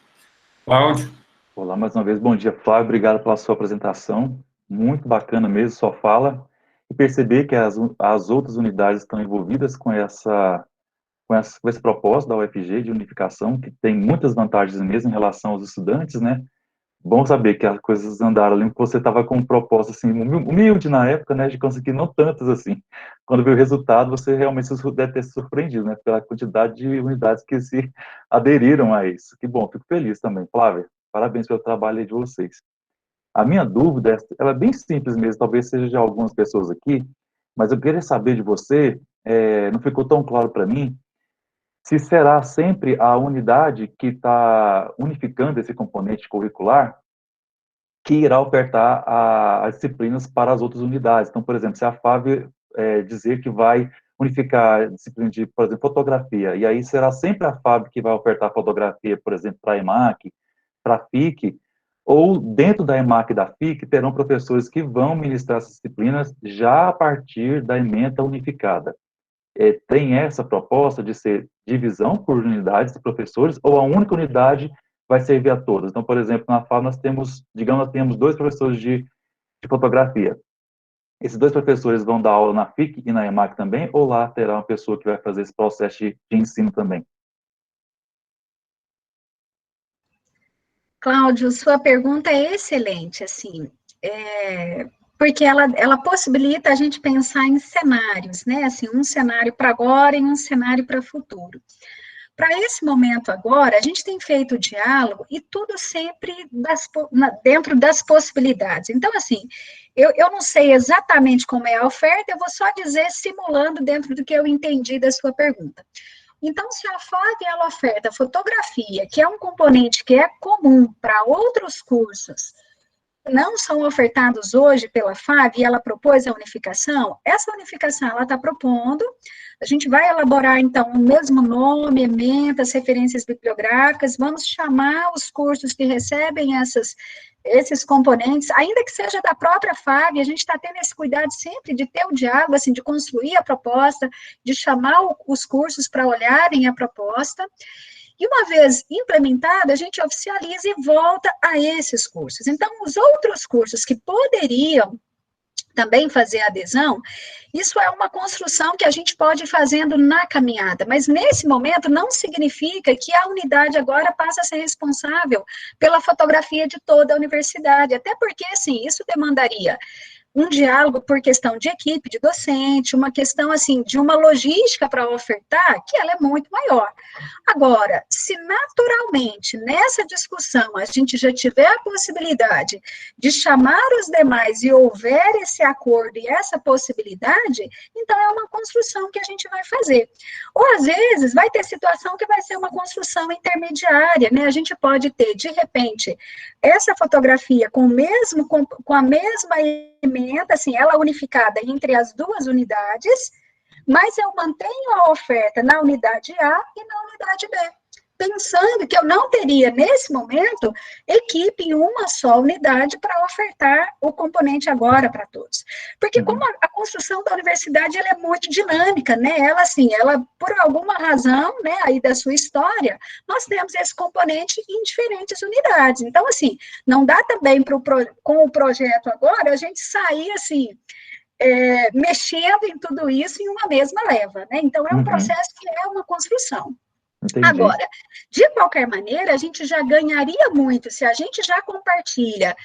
Speaker 2: Cláudio?
Speaker 3: Olá, mais uma vez, bom dia, Flávio, obrigado pela sua apresentação. muito bacana mesmo, sua fala, e perceber que as outras unidades estão envolvidas com esse propósito da UFG de unificação, que tem muitas vantagens mesmo em relação aos estudantes, né? Bom saber que as coisas andaram ali, que você estava com um propósito, assim, humilde na época, né, de conseguir não tantas, assim. Quando veio o resultado, você realmente deve ter se surpreendido, né, pela quantidade de unidades que se aderiram a isso. Que bom, fico feliz também. Flávia, parabéns pelo trabalho aí de vocês. A minha dúvida, ela é bem simples mesmo, talvez seja de algumas pessoas aqui, mas eu queria saber de você, não ficou tão claro para mim, se será sempre a unidade que está unificando esse componente curricular que irá ofertar as disciplinas para as outras unidades. Então, por exemplo, se a FAV dizer que vai unificar a disciplina de, por exemplo, fotografia, e aí será sempre a FAV que vai ofertar fotografia, por exemplo, para a EMAC, para a FIC, ou dentro da EMAC e da FIC terão professores que vão ministrar essas disciplinas já a partir da ementa unificada. Tem essa proposta de ser divisão por unidades de professores, ou a única unidade vai servir a todas? Então, por exemplo, na FAO nós temos, digamos, nós temos 2 professores de fotografia. Esses 2 professores vão dar aula na FIC e na EMAC também, ou lá terá uma pessoa que vai fazer esse processo de ensino também?
Speaker 1: Cláudio, sua pergunta é excelente, assim, porque ela possibilita a gente pensar em cenários, né, assim, um cenário para agora e um cenário para o futuro. Para esse momento agora, a gente tem feito o diálogo e tudo sempre dentro das possibilidades. Então, assim, eu não sei exatamente como é a oferta, eu vou só dizer simulando dentro do que eu entendi da sua pergunta. Então, se a FAV ela oferta fotografia, que é um componente que é comum para outros cursos, não são ofertados hoje pela FAV, e ela propôs a unificação, essa unificação ela está propondo, a gente vai elaborar, então, o mesmo nome, emendas, referências bibliográficas, vamos chamar os cursos que recebem esses componentes, ainda que seja da própria FAV, a gente está tendo esse cuidado sempre de ter o diálogo, assim, de construir a proposta, de chamar os cursos para olharem a proposta, e uma vez implementada, a gente oficializa e volta a esses cursos. Então, os outros cursos que poderiam também fazer adesão, isso é uma construção que a gente pode ir fazendo na caminhada, mas nesse momento não significa que a unidade agora passa a ser responsável pela fotografia de toda a universidade, até porque, assim, isso demandaria um diálogo por questão de equipe, de docente, uma questão, assim, de uma logística para ofertar, que ela é muito maior. Agora, se naturalmente, nessa discussão, a gente já tiver a possibilidade de chamar os demais e houver esse acordo e essa possibilidade, então é uma construção que a gente vai fazer. Ou, às vezes, vai ter situação que vai ser uma construção intermediária, né? A gente pode ter, de repente, essa fotografia com a mesma emenda, assim, ela unificada entre as duas unidades, mas eu mantenho a oferta na unidade A e na unidade B, pensando que eu não teria, nesse momento, equipe em uma só unidade para ofertar o componente agora para todos. Porque como a construção da universidade, ela é muito dinâmica, né? Ela, assim, ela, por alguma razão, né, aí da sua história, nós temos esse componente em diferentes unidades. Então, assim, não dá também com o projeto agora, a gente sair, assim, mexendo em tudo isso em uma mesma leva, né? Então, é um processo que é uma construção.
Speaker 3: Entendi.
Speaker 1: Agora, de qualquer maneira, a gente já ganharia muito se a gente já compartilha,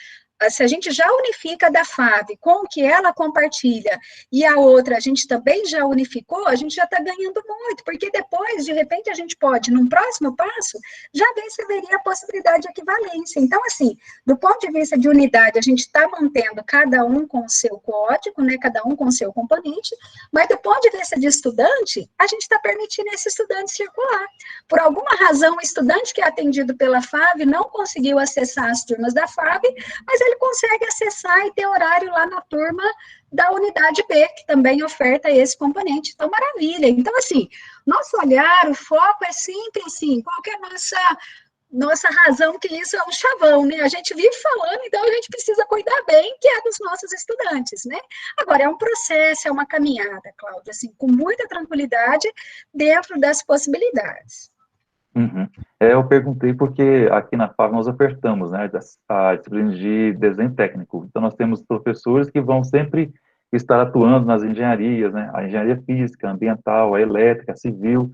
Speaker 1: se a gente já unifica da FAV com o que ela compartilha e a outra a gente também já unificou, a gente já está ganhando muito, porque depois, de repente, a gente pode, num próximo passo, já ver se haveria a possibilidade de equivalência. Então, assim, do ponto de vista de unidade, a gente está mantendo cada um com o seu código, né, cada um com o seu componente, mas do ponto de vista de estudante, a gente está permitindo esse estudante circular. Por alguma razão, o estudante que é atendido pela FAV não conseguiu acessar as turmas da FAV, mas ele consegue acessar e ter horário lá na turma da unidade B, que também oferta esse componente. Então, maravilha. Então, assim, nosso olhar, o foco é sempre assim, qual que é a nossa razão, que isso é um chavão, né? A gente vive falando, então a gente precisa cuidar bem, que é dos nossos estudantes, né? Agora, é um processo, é uma caminhada, Cláudia, assim, com muita tranquilidade, dentro das possibilidades.
Speaker 3: Eu perguntei porque aqui na FAV nós ofertamos, né, a disciplina de desenho técnico. Então, nós temos professores que vão sempre estar atuando nas engenharias, né, a engenharia física, ambiental, a elétrica, a civil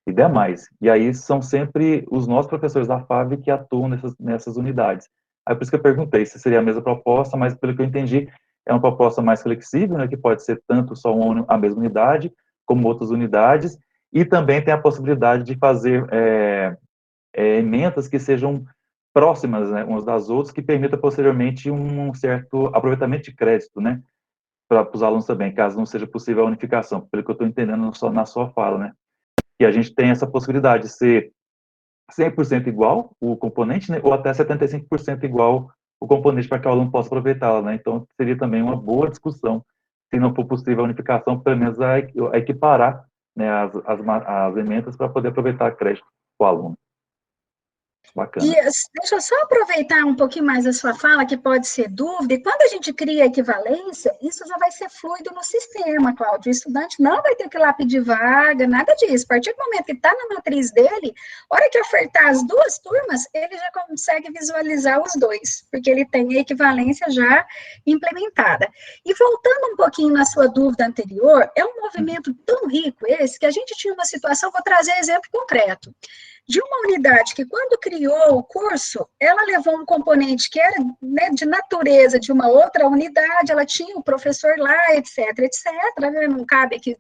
Speaker 3: e demais. E aí são sempre os nossos professores da FAV que atuam nessas unidades. Aí por isso que eu perguntei se seria a mesma proposta, mas pelo que eu entendi, é uma proposta mais flexível, né, que pode ser tanto só a mesma unidade, como outras unidades, e também tem a possibilidade de fazer emendas que sejam próximas, né, umas das outras, que permita posteriormente um certo aproveitamento de crédito, né, para os alunos também, caso não seja possível a unificação, pelo que eu estou entendendo na sua fala, né, que a gente tem essa possibilidade de ser 100% igual o componente, né, ou até 75% igual o componente para que o aluno possa aproveitá-la, né, então seria também uma boa discussão, se não for possível a unificação, pelo menos a equiparar, né, as emendas para poder aproveitar a crédito do aluno. Bacana.
Speaker 1: Deixa eu só aproveitar um pouquinho mais a sua fala, que pode ser dúvida, e quando a gente cria equivalência, isso já vai ser fluido no sistema, Cláudio. O estudante não vai ter que ir lá pedir vaga, nada disso. A partir do momento que está na matriz dele, a hora que ofertar as duas turmas, ele já consegue visualizar os dois, porque ele tem a equivalência já implementada. E voltando um pouquinho na sua dúvida anterior, é um movimento tão rico esse, que a gente tinha uma situação, vou trazer exemplo concreto, de uma unidade que, quando criou o curso, ela levou um componente que era, né, de natureza de uma outra unidade, ela tinha o professor lá, etc, né, não cabe aqui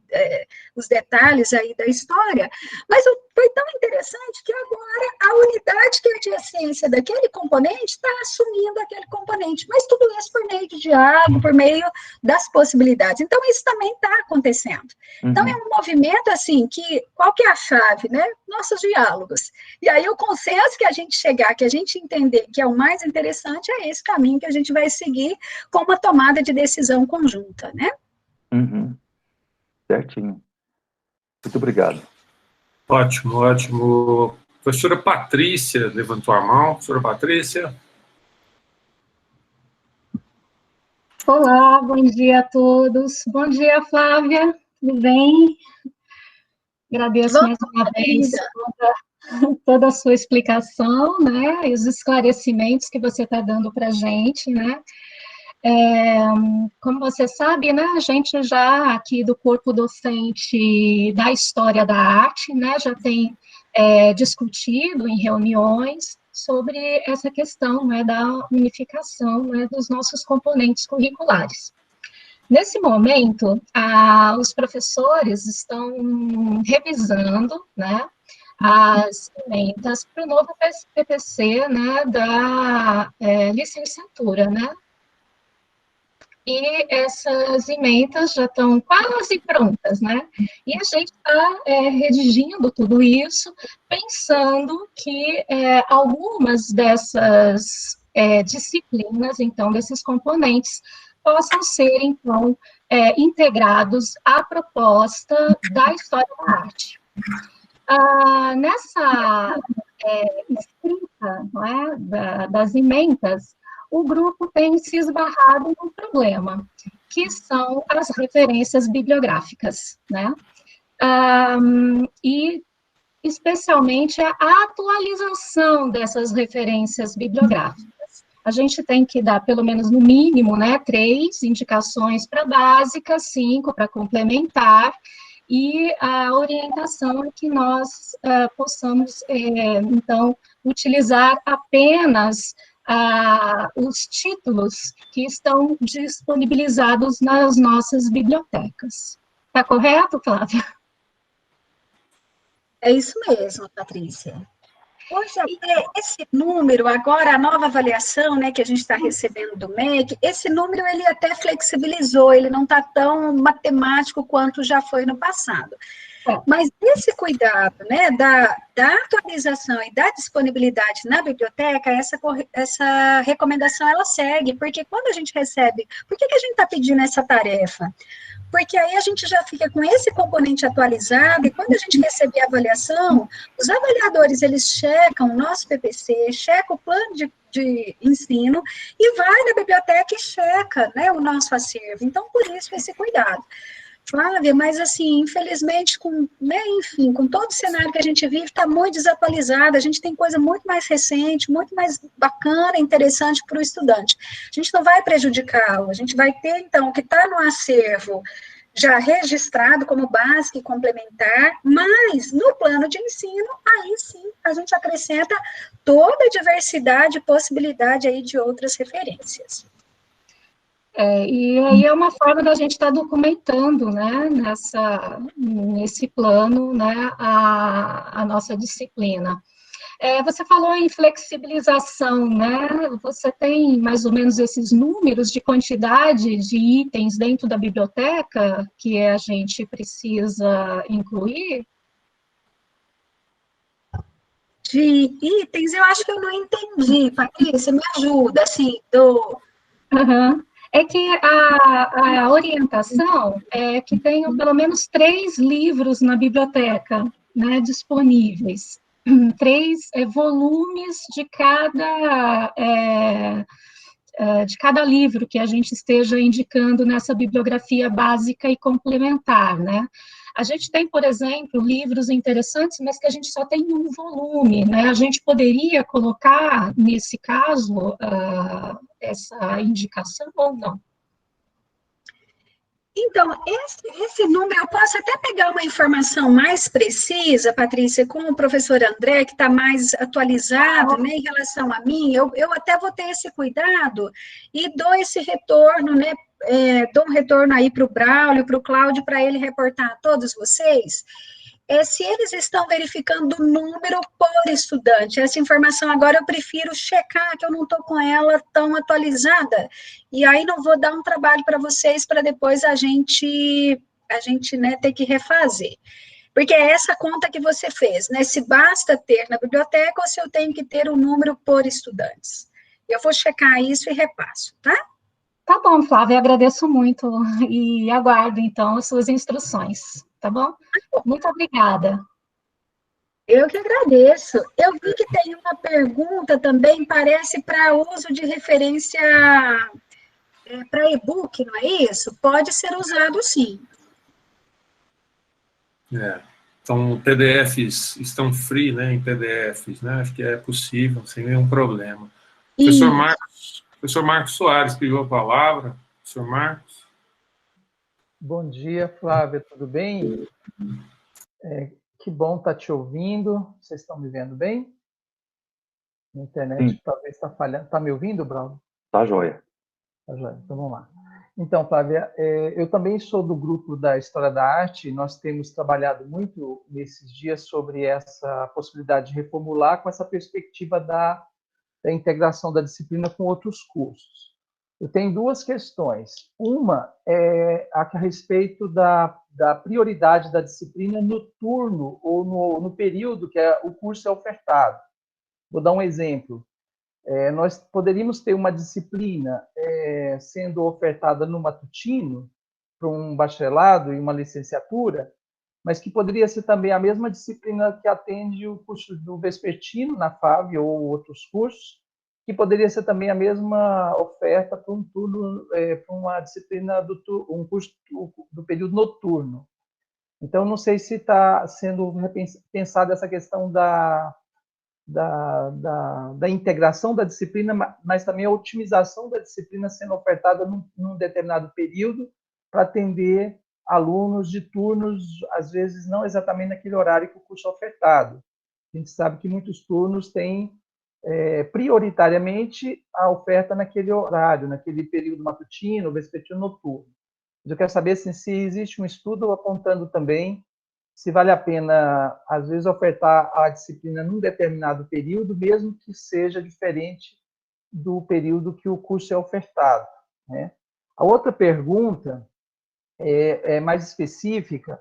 Speaker 1: os detalhes aí da história, mas foi tão interessante que agora a unidade que é de essência daquele componente está assumindo aquele componente, mas tudo isso por meio de diálogo, por meio das possibilidades. Então, isso também está acontecendo. Então, é um movimento, assim, que, qual que é a chave, né? Nossos diálogos. E aí, o consenso que a gente chegar, que a gente entender que é o mais interessante, é esse caminho que a gente vai seguir com uma tomada de decisão conjunta, né?
Speaker 3: Certinho. Muito obrigado.
Speaker 2: Ótimo, ótimo. Professora Patrícia levantou a mão. Professora Patrícia.
Speaker 4: Olá, bom dia a todos. Bom dia, Flávia. Tudo bem? Agradeço mais uma vez toda a sua explicação, né, e os esclarecimentos que você está dando para a gente, né. Como você sabe, né, a gente já aqui do corpo docente da História da Arte, né, já tem discutido em reuniões sobre essa questão, né, da unificação, né, dos nossos componentes curriculares. Nesse momento, os professores estão revisando, né, as emendas para o novo PPC, né, da licenciatura, né, e essas emendas já estão quase prontas, né, e a gente está redigindo tudo isso, pensando que algumas dessas disciplinas, então, desses componentes, possam ser, então, integrados à proposta da História da Arte. Nessa escrita, não é, das emendas, o grupo tem se esbarrado num problema, que são as referências bibliográficas, né? E especialmente a atualização dessas referências bibliográficas. A gente tem que dar, pelo menos no mínimo, né, 3 indicações para básica, 5 para complementar, e a orientação é que nós possamos, então, utilizar apenas os títulos que estão disponibilizados nas nossas bibliotecas. Está correto, Flávia?
Speaker 1: É isso mesmo, Patrícia. Hoje, esse número, agora a nova avaliação, né, que a gente está recebendo do MEC, esse número ele até flexibilizou, ele não está tão matemático quanto já foi no passado. Mas esse cuidado, né, da atualização e da disponibilidade na biblioteca, essa recomendação ela segue, porque quando a gente recebe, por que a gente está pedindo essa tarefa? Porque aí a gente já fica com esse componente atualizado, e quando a gente receber a avaliação, os avaliadores, eles checam o nosso PPC, checam o plano de ensino, e vai na biblioteca e checa, né, o nosso acervo. Então, por isso, esse cuidado. Flávia, mas assim, infelizmente, né, enfim, com todo o cenário que a gente vive, está muito desatualizado, a gente tem coisa muito mais recente, muito mais bacana, interessante para o estudante. A gente não vai prejudicá-lo, a gente vai ter, então, o que está no acervo já registrado como básico e complementar, mas no plano de ensino, aí sim, a gente acrescenta toda a diversidade e possibilidade aí de outras referências.
Speaker 4: E aí é uma forma da gente estar documentando, né, nesse plano, né, a nossa disciplina. Você falou em flexibilização, né? Você tem mais ou menos esses números de quantidade de itens dentro da biblioteca que a gente precisa incluir?
Speaker 1: De itens, eu acho que eu não entendi, Patrícia, me ajuda, assim, do...
Speaker 4: Uhum. É que a orientação é que tenham pelo menos 3 livros na biblioteca, né, disponíveis. 3 volumes de cada livro que a gente esteja indicando nessa bibliografia básica e complementar, né? A gente tem, por exemplo, livros interessantes, mas que a gente só tem um volume, né? A gente poderia colocar, nesse caso, essa indicação ou não?
Speaker 1: Então, esse número, eu posso até pegar uma informação mais precisa, Patrícia, com o professor André, que está mais atualizado, né, em relação a mim, eu até vou ter esse cuidado e dou esse retorno, né, dou um retorno aí para o Braulio, para o Cláudio, para ele reportar a todos vocês, se eles estão verificando o número por estudante. Essa informação agora eu prefiro checar, que eu não estou com ela tão atualizada, e aí não vou dar um trabalho para vocês para depois a gente né, ter que refazer. Porque é essa conta que você fez, né? Se basta ter na biblioteca ou se eu tenho que ter o número por estudantes. Eu vou checar isso e repasso, tá?
Speaker 4: Tá bom, Flávia, agradeço muito e aguardo, então, as suas instruções, tá bom? Muito obrigada.
Speaker 1: Eu que agradeço. Eu vi que tem uma pergunta também, parece para uso de referência para e-book, não é isso? Pode ser usado sim.
Speaker 2: Então, PDFs estão free, né, em PDFs, né? Acho que é possível, sem nenhum problema. Professor Marcos Soares pediu a palavra. Professor Marcos.
Speaker 5: Bom dia, Flávia, tudo bem? Que bom estar te ouvindo. Vocês estão me vendo bem? A internet
Speaker 3: Sim.
Speaker 5: talvez está falhando. Está me ouvindo, Bruno?
Speaker 3: Tá joia.
Speaker 5: Tá joia. Então vamos lá. Então, Flávia, eu também sou do grupo da História da Arte. Nós temos trabalhado muito nesses dias sobre essa possibilidade de reformular com essa perspectiva da integração da disciplina com outros cursos. Eu tenho 2 questões. Uma é a respeito da prioridade da disciplina no turno ou no período que o curso é ofertado. Vou dar um exemplo. Nós poderíamos ter uma disciplina sendo ofertada no matutino, para um bacharelado e uma licenciatura, mas que poderia ser também a mesma disciplina que atende o curso do vespertino na FAV ou outros cursos, que poderia ser também a mesma oferta para um turno, para uma disciplina um curso do período noturno. Então, não sei se está sendo pensada essa questão da integração da disciplina, mas também a otimização da disciplina sendo ofertada num determinado período para atender alunos de turnos, às vezes não exatamente naquele horário que o curso é ofertado. A gente sabe que muitos turnos têm prioritariamente a oferta naquele horário, naquele período matutino, vespertino, noturno. Eu quero saber se existe um estudo apontando também se vale a pena, às vezes, ofertar a disciplina num determinado período, mesmo que seja diferente do período que o curso é ofertado, né? A outra pergunta é mais específica,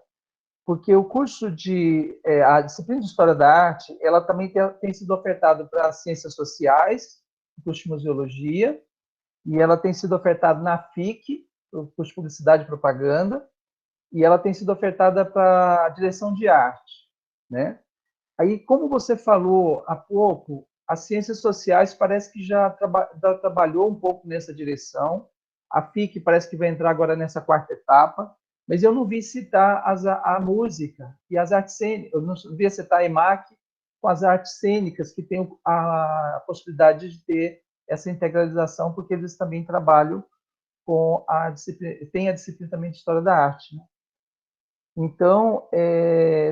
Speaker 5: porque o curso a disciplina de História da Arte, ela também tem sido ofertada para Ciências Sociais, o curso de Museologia, e ela tem sido ofertada na FIC, o curso de Publicidade e Propaganda, e ela tem sido ofertada para a direção de arte, né? Aí, como você falou há pouco, as ciências sociais parece que já trabalhou um pouco nessa direção. A FIC parece que vai entrar agora nessa 4ª etapa. mas eu não vi citar a música e as artes cênicas, eu não vi citar a EMAC com as artes cênicas, que tem a possibilidade de ter essa integralização, porque eles também trabalham com a disciplina, tem a disciplina também de História da Arte, né? Então,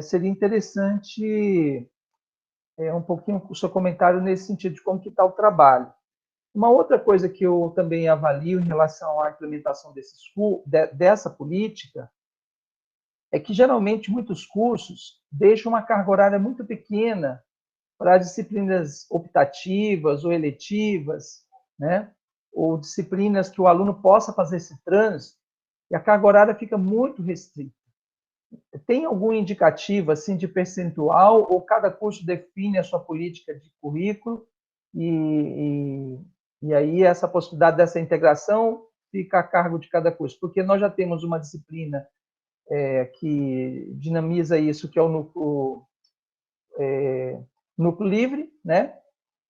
Speaker 5: seria interessante um pouquinho o seu comentário nesse sentido de como que está o trabalho. Uma outra coisa que eu também avalio em relação à implementação dessa política é que, geralmente, muitos cursos deixam uma carga horária muito pequena para disciplinas optativas ou eletivas, né? Ou disciplinas que o aluno possa fazer esse trânsito, e a carga horária fica muito restrita. Tem algum indicativo assim, de percentual, ou cada curso define a sua política de currículo, e aí essa possibilidade dessa integração fica a cargo de cada curso? Porque nós já temos uma disciplina que dinamiza isso, que é o núcleo livre, né?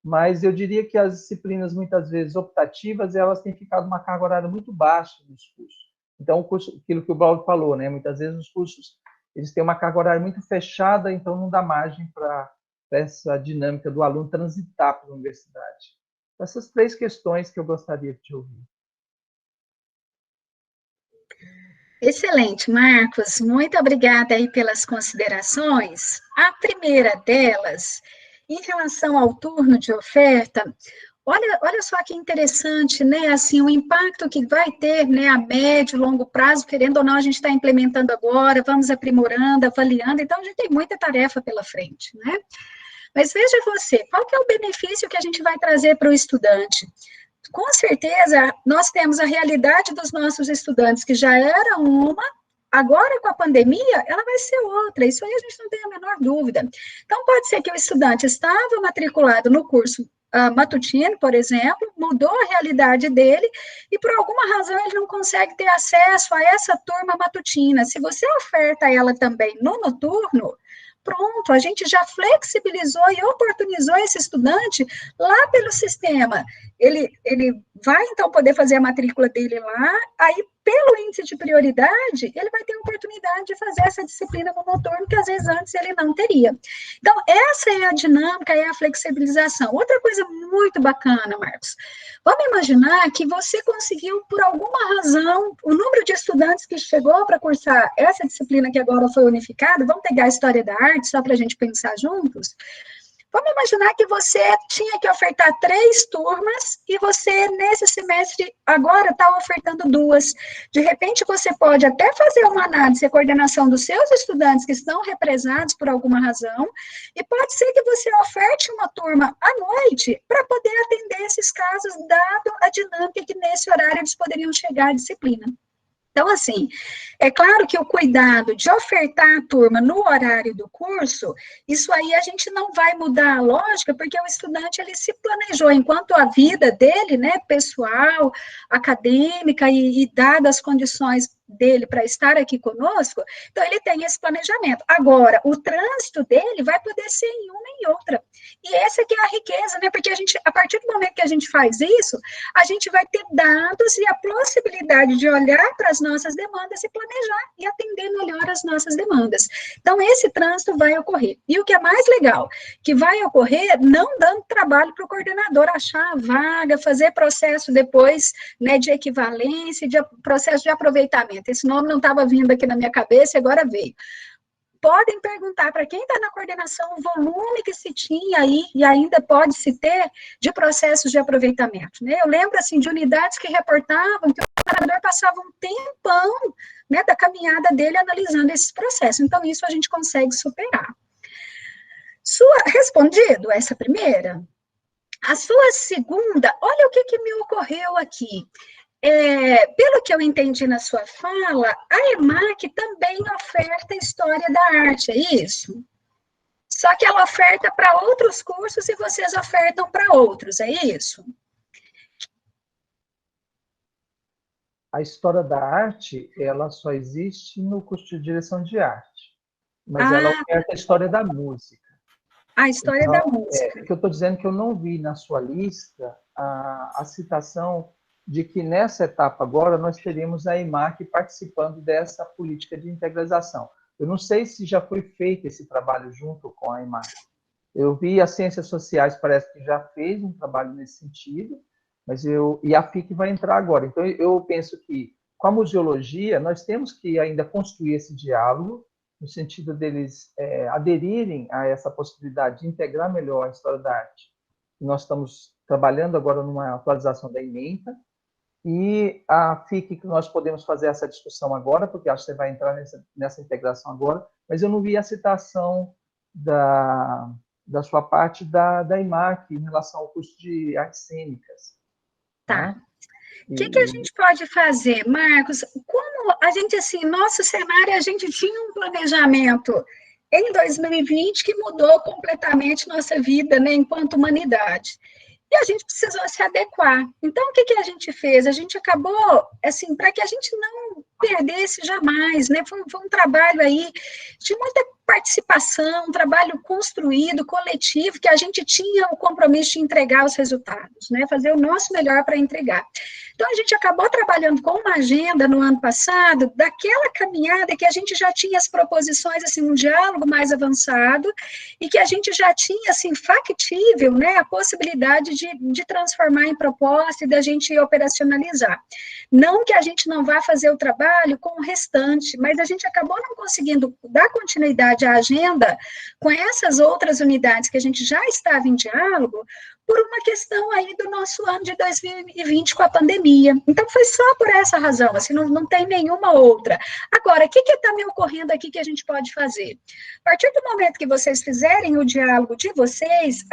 Speaker 5: Mas eu diria que as disciplinas, muitas vezes, optativas, elas têm ficado uma carga horária muito baixa nos cursos. Então, o curso, aquilo que o Braulio falou, né? Muitas vezes os cursos eles têm uma carga horária muito fechada, então não dá margem para essa dinâmica do aluno transitar pela universidade. Essas 3 questões que eu gostaria de te ouvir.
Speaker 1: Excelente, Marcos. Muito obrigada aí pelas considerações. A primeira delas, em relação ao turno de oferta, olha só que interessante, né? Assim, o impacto que vai ter, né, a médio e longo prazo, querendo ou não, a gente está implementando agora, vamos aprimorando, avaliando, então a gente tem muita tarefa pela frente, né? Mas veja você, qual que é o benefício que a gente vai trazer para o estudante? Com certeza, nós temos a realidade dos nossos estudantes, que já era uma, agora com a pandemia, ela vai ser outra, isso aí a gente não tem a menor dúvida. Então, pode ser que o estudante estava matriculado no curso matutino, por exemplo, mudou a realidade dele, e por alguma razão ele não consegue ter acesso a essa turma matutina. Se você oferta ela também no noturno, pronto, a gente já flexibilizou e oportunizou esse estudante lá pelo sistema. Ele vai, então, poder fazer a matrícula dele lá, aí, pelo índice de prioridade, ele vai ter a oportunidade de fazer essa disciplina no noturno, que às vezes antes ele não teria. Então, essa é a dinâmica, é a flexibilização. Outra coisa muito bacana, Marcos, vamos imaginar que você conseguiu, por alguma razão, o número de estudantes que chegou para cursar essa disciplina que agora foi unificada, vamos pegar a História da Arte, só para a gente pensar juntos. Vamos imaginar que você tinha que ofertar 3 turmas e você, nesse semestre, agora está ofertando 2. De repente, você pode até fazer uma análise e coordenação dos seus estudantes que estão represados por alguma razão, e pode ser que você oferte uma turma à noite para poder atender esses casos, dado a dinâmica que nesse horário eles poderiam chegar à disciplina. Então, assim, é claro que o cuidado de ofertar a turma no horário do curso, isso aí a gente não vai mudar a lógica, porque o estudante, ele se planejou, enquanto a vida dele, né, pessoal, acadêmica, e dadas as condições dele para estar aqui conosco, então ele tem esse planejamento. Agora, o trânsito dele vai poder ser em uma e em outra. E essa que é a riqueza, né? Porque a gente, a partir do momento que a gente faz isso, a gente vai ter dados e a possibilidade de olhar para as nossas demandas e planejar e atender melhor as nossas demandas. Então, esse trânsito vai ocorrer. E o que é mais legal, que vai ocorrer não dando trabalho para o coordenador achar a vaga, fazer processo depois, né, de equivalência, de processo de aproveitamento. Esse nome não estava vindo aqui na minha cabeça, agora veio. Podem perguntar para quem está na coordenação o volume que se tinha aí, e ainda pode se ter, de processos de aproveitamento, né? Eu lembro, assim, de unidades que reportavam que o coordenador passava um tempão, né, da caminhada dele analisando esses processos. Então, isso a gente consegue superar. Respondido essa primeira, a sua segunda, olha o que me ocorreu aqui. Pelo que eu entendi na sua fala, a EMAC também oferta História da Arte, é isso? Só que ela oferta para outros cursos e vocês ofertam para outros, é isso?
Speaker 5: A História da Arte, ela só existe no curso de Direção de Arte, mas ela oferta a História da Música.
Speaker 1: A História da Música.
Speaker 5: O que eu estou dizendo que eu não vi na sua lista a citação de que nessa etapa agora nós teremos a EMAC participando dessa política de integralização. Eu não sei se já foi feito esse trabalho junto com a EMAC. Eu vi as ciências sociais, parece que já fez um trabalho nesse sentido, e a FIC vai entrar agora. Então, eu penso que, com a museologia, nós temos que ainda construir esse diálogo, no sentido deles aderirem a essa possibilidade de integrar melhor a história da arte. Nós estamos trabalhando agora numa atualização da ementa, e a FIC, que nós podemos fazer essa discussão agora, porque acho que você vai entrar nessa integração agora, mas eu não vi a citação da sua parte da EMAC em relação ao curso de artes cênicas.
Speaker 1: Tá. O que a gente pode fazer, Marcos? Como a gente, assim, nosso cenário, a gente tinha um planejamento em 2020 que mudou completamente nossa vida, né, enquanto humanidade. E a gente precisou se adequar. Então, o que a gente fez? A gente acabou, assim, para que a gente não perdesse jamais, né? Foi um trabalho aí de muita participação, um trabalho construído, coletivo, que a gente tinha o compromisso de entregar os resultados, né? Fazer o nosso melhor para entregar. Então, a gente acabou trabalhando com uma agenda no ano passado, daquela caminhada que a gente já tinha as proposições, assim, um diálogo mais avançado, e que a gente já tinha, assim, factível, né, a possibilidade de transformar em proposta e da gente operacionalizar. Não que a gente não vá fazer o trabalho com o restante, mas a gente acabou não conseguindo dar continuidade à agenda com essas outras unidades que a gente já estava em diálogo, por uma questão aí do nosso ano de 2020 com a pandemia. Então, foi só por essa razão, assim, não tem nenhuma outra. Agora, o que está me ocorrendo aqui que a gente pode fazer? A partir do momento que vocês fizerem o diálogo de vocês,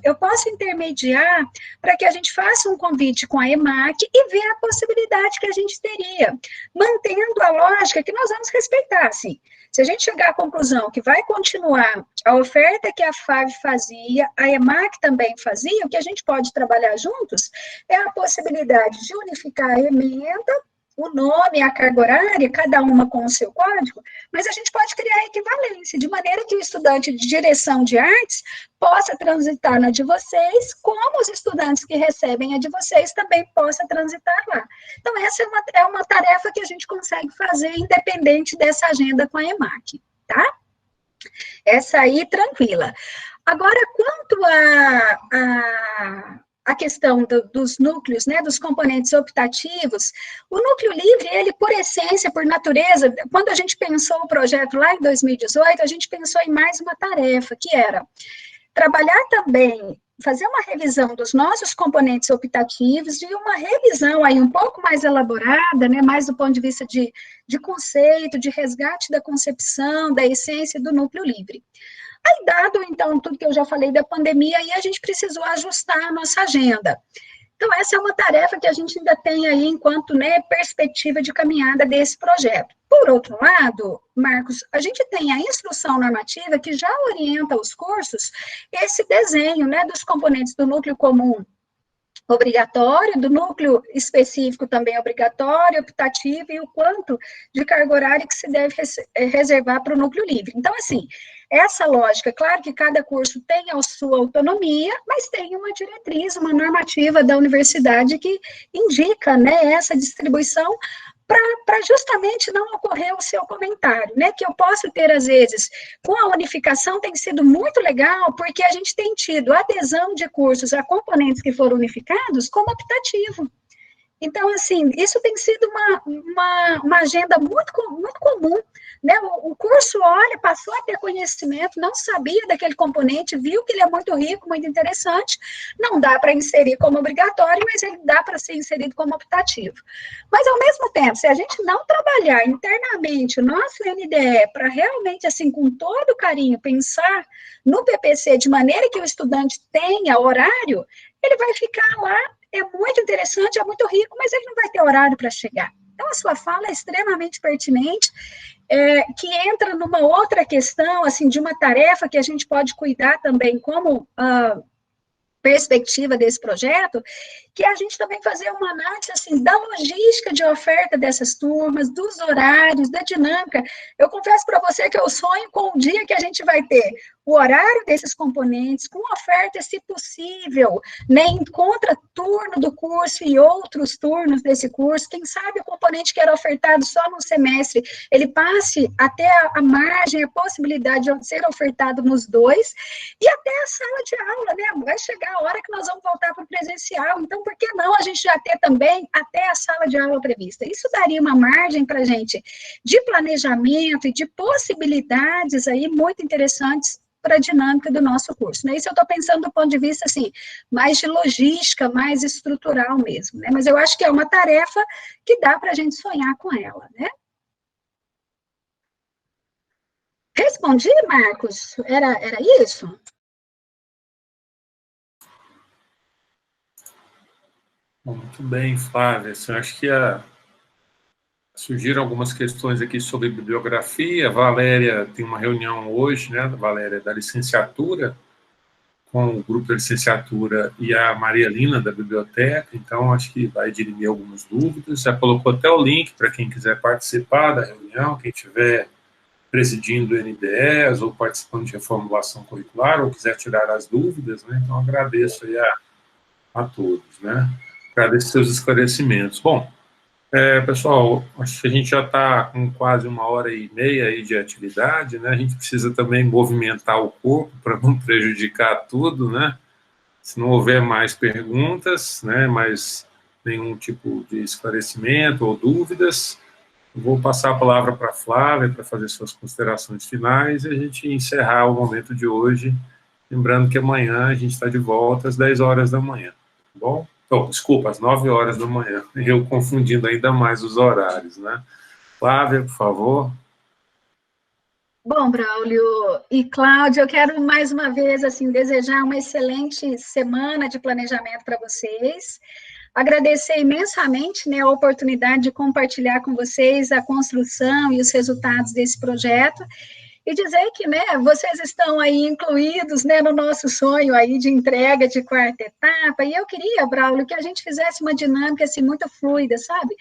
Speaker 1: eu posso intermediar para que a gente faça um convite com a EMAC e ver a possibilidade que a gente teria, mantendo a lógica que nós vamos respeitar, assim. Se a gente chegar à conclusão que vai continuar a oferta que a FAV fazia, a EMAC também fazia, o que a gente pode trabalhar juntos é a possibilidade de unificar a ementa, o nome, a carga horária, cada uma com o seu código, mas a gente pode criar equivalência, de maneira que o estudante de direção de artes possa transitar na de vocês, como os estudantes que recebem a de vocês também possam transitar lá. Então, essa é uma tarefa que a gente consegue fazer independente dessa agenda com a EMAC, tá? Essa aí, tranquila. Agora, quanto a questão dos núcleos, né, dos componentes optativos, o núcleo livre, ele, por essência, por natureza, quando a gente pensou o projeto lá em 2018, a gente pensou em mais uma tarefa, que era trabalhar também, fazer uma revisão dos nossos componentes optativos e uma revisão aí um pouco mais elaborada, né, mais do ponto de vista de conceito, de resgate da concepção, da essência do núcleo livre. Aí, dado, então, tudo que eu já falei da pandemia, aí a gente precisou ajustar a nossa agenda. Então, essa é uma tarefa que a gente ainda tem aí enquanto, né, perspectiva de caminhada desse projeto. Por outro lado, Marcos, a gente tem a instrução normativa que já orienta os cursos esse desenho, né, dos componentes do núcleo comum obrigatório, do núcleo específico também obrigatório, optativo, e o quanto de carga horária que se deve reservar para o núcleo livre. Então, assim, essa lógica, claro que cada curso tem a sua autonomia, mas tem uma diretriz, uma normativa da universidade que indica, né, essa distribuição para justamente não ocorrer o seu comentário, né, que eu posso ter, às vezes, com a unificação tem sido muito legal, porque a gente tem tido adesão de cursos a componentes que foram unificados como optativo. Então, assim, isso tem sido uma agenda muito comum, né? O curso olha, passou a ter conhecimento, não sabia daquele componente, viu que ele é muito rico, muito interessante, não dá para inserir como obrigatório, mas ele dá para ser inserido como optativo. Mas, ao mesmo tempo, se a gente não trabalhar internamente o nosso NDE para realmente, assim, com todo carinho, pensar no PPC de maneira que o estudante tenha horário, ele vai ficar lá. É muito interessante, é muito rico, mas ele não vai ter horário para chegar. Então, a sua fala é extremamente pertinente, que entra numa outra questão, assim, de uma tarefa que a gente pode cuidar também como perspectiva desse projeto, que é a gente também fazer uma análise, assim, da logística de oferta dessas turmas, dos horários, da dinâmica. Eu confesso para você que eu sonho com o dia que a gente vai ter o horário desses componentes, com oferta, se possível, né, em contraturno do curso e outros turnos desse curso, quem sabe o componente que era ofertado só no semestre, ele passe até a margem, a possibilidade de ser ofertado nos dois, e até a sala de aula, né, vai chegar a hora que nós vamos voltar para o presencial, então por que não a gente já ter também até a sala de aula prevista? Isso daria uma margem para a gente de planejamento e de possibilidades aí muito interessantes para a dinâmica do nosso curso, né? Isso eu estou pensando do ponto de vista, assim, mais de logística, mais estrutural mesmo, né? Mas eu acho que é uma tarefa que dá para a gente sonhar com ela, né? Respondi, Marcos? Era isso?
Speaker 2: Muito bem, Flávia. Eu acho que surgiram algumas questões aqui sobre bibliografia. A Valéria tem uma reunião hoje, né? A Valéria da licenciatura, com o grupo da licenciatura e a Maria Lina da biblioteca, então acho que vai dirimir algumas dúvidas. Já colocou até o link para quem quiser participar da reunião, quem estiver presidindo o NDES ou participando de reformulação curricular, ou quiser tirar as dúvidas, né? Então agradeço aí a todos, né? Agradeço seus esclarecimentos. Bom, pessoal, acho que a gente já está com quase 1h30 aí de atividade, né? A gente precisa também movimentar o corpo para não prejudicar tudo, né? Se não houver mais perguntas, né? Mais nenhum tipo de esclarecimento ou dúvidas, eu vou passar a palavra para a Flávia para fazer suas considerações finais e a gente encerrar o momento de hoje, lembrando que amanhã a gente está de volta às 10 horas da manhã, tá bom? Oh, desculpa, às 9 horas da manhã. Eu confundindo ainda mais os horários, né? Flávia, por favor.
Speaker 1: Bom, Braulio e Cláudia, eu quero mais uma vez, assim, desejar uma excelente semana de planejamento para vocês. Agradecer imensamente, né, a oportunidade de compartilhar com vocês a construção e os resultados desse projeto. E dizer que, né, vocês estão aí incluídos, né, no nosso sonho aí de entrega de quarta etapa, e eu queria, Braulio, que a gente fizesse uma dinâmica, assim, muito fluida, sabe?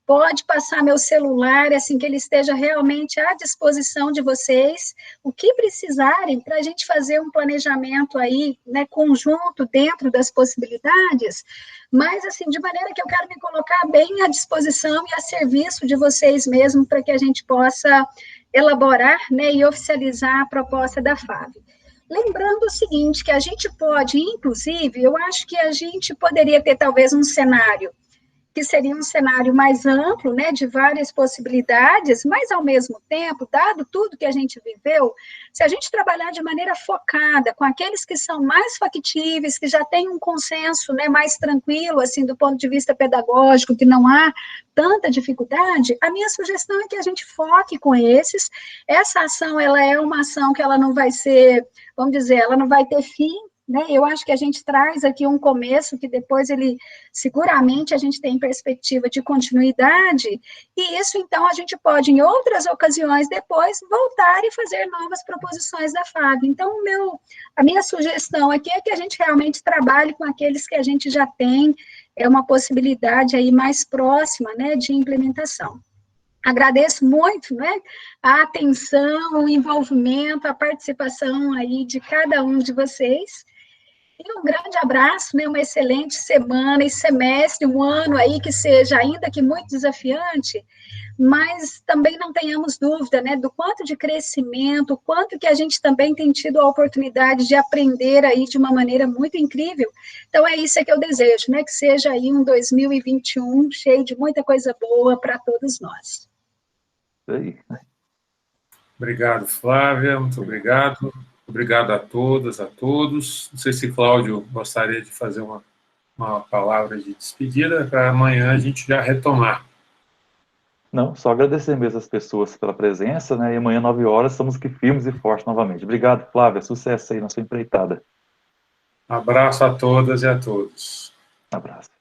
Speaker 1: Pode passar meu celular, assim, que ele esteja realmente à disposição de vocês, o que precisarem para a gente fazer um planejamento aí, né, conjunto dentro das possibilidades, mas, assim, de maneira que eu quero me colocar bem à disposição e a serviço de vocês mesmo, para que a gente possa elaborar, né, e oficializar a proposta da FAV. Lembrando o seguinte, que a gente pode, inclusive, eu acho que a gente poderia ter talvez um cenário que seria um cenário mais amplo, né, de várias possibilidades, mas, ao mesmo tempo, dado tudo que a gente viveu, se a gente trabalhar de maneira focada com aqueles que são mais factíveis, que já têm um consenso, né, mais tranquilo, assim, do ponto de vista pedagógico, que não há tanta dificuldade, a minha sugestão é que a gente foque com esses. Essa ação, ela é uma ação que ela não vai ser, vamos dizer, ela não vai ter fim, né? Eu acho que a gente traz aqui um começo que depois ele, seguramente, a gente tem perspectiva de continuidade, e isso, então, a gente pode, em outras ocasiões, depois, voltar e fazer novas proposições da FAV. Então, a minha sugestão aqui é que a gente realmente trabalhe com aqueles que a gente já tem, uma possibilidade aí mais próxima, né, de implementação. Agradeço muito, né, a atenção, o envolvimento, a participação aí de cada um de vocês. E um grande abraço, né, uma excelente semana e semestre, um ano aí que seja, ainda que muito desafiante, mas também não tenhamos dúvida, né, do quanto de crescimento, o quanto que a gente também tem tido a oportunidade de aprender aí de uma maneira muito incrível. Então, é isso que eu desejo, né, que seja aí um 2021 cheio de muita coisa boa para todos nós.
Speaker 2: Obrigado, Flávia, muito obrigado. Obrigado a todas, a todos. Não sei se Cláudio gostaria de fazer uma palavra de despedida para amanhã a gente já retomar.
Speaker 3: Não, só agradecer mesmo as pessoas pela presença, né? E amanhã, 9 horas, estamos aqui firmes e fortes novamente. Obrigado, Flávia. Sucesso aí na sua empreitada.
Speaker 2: Abraço a todas e a todos.
Speaker 3: Um abraço.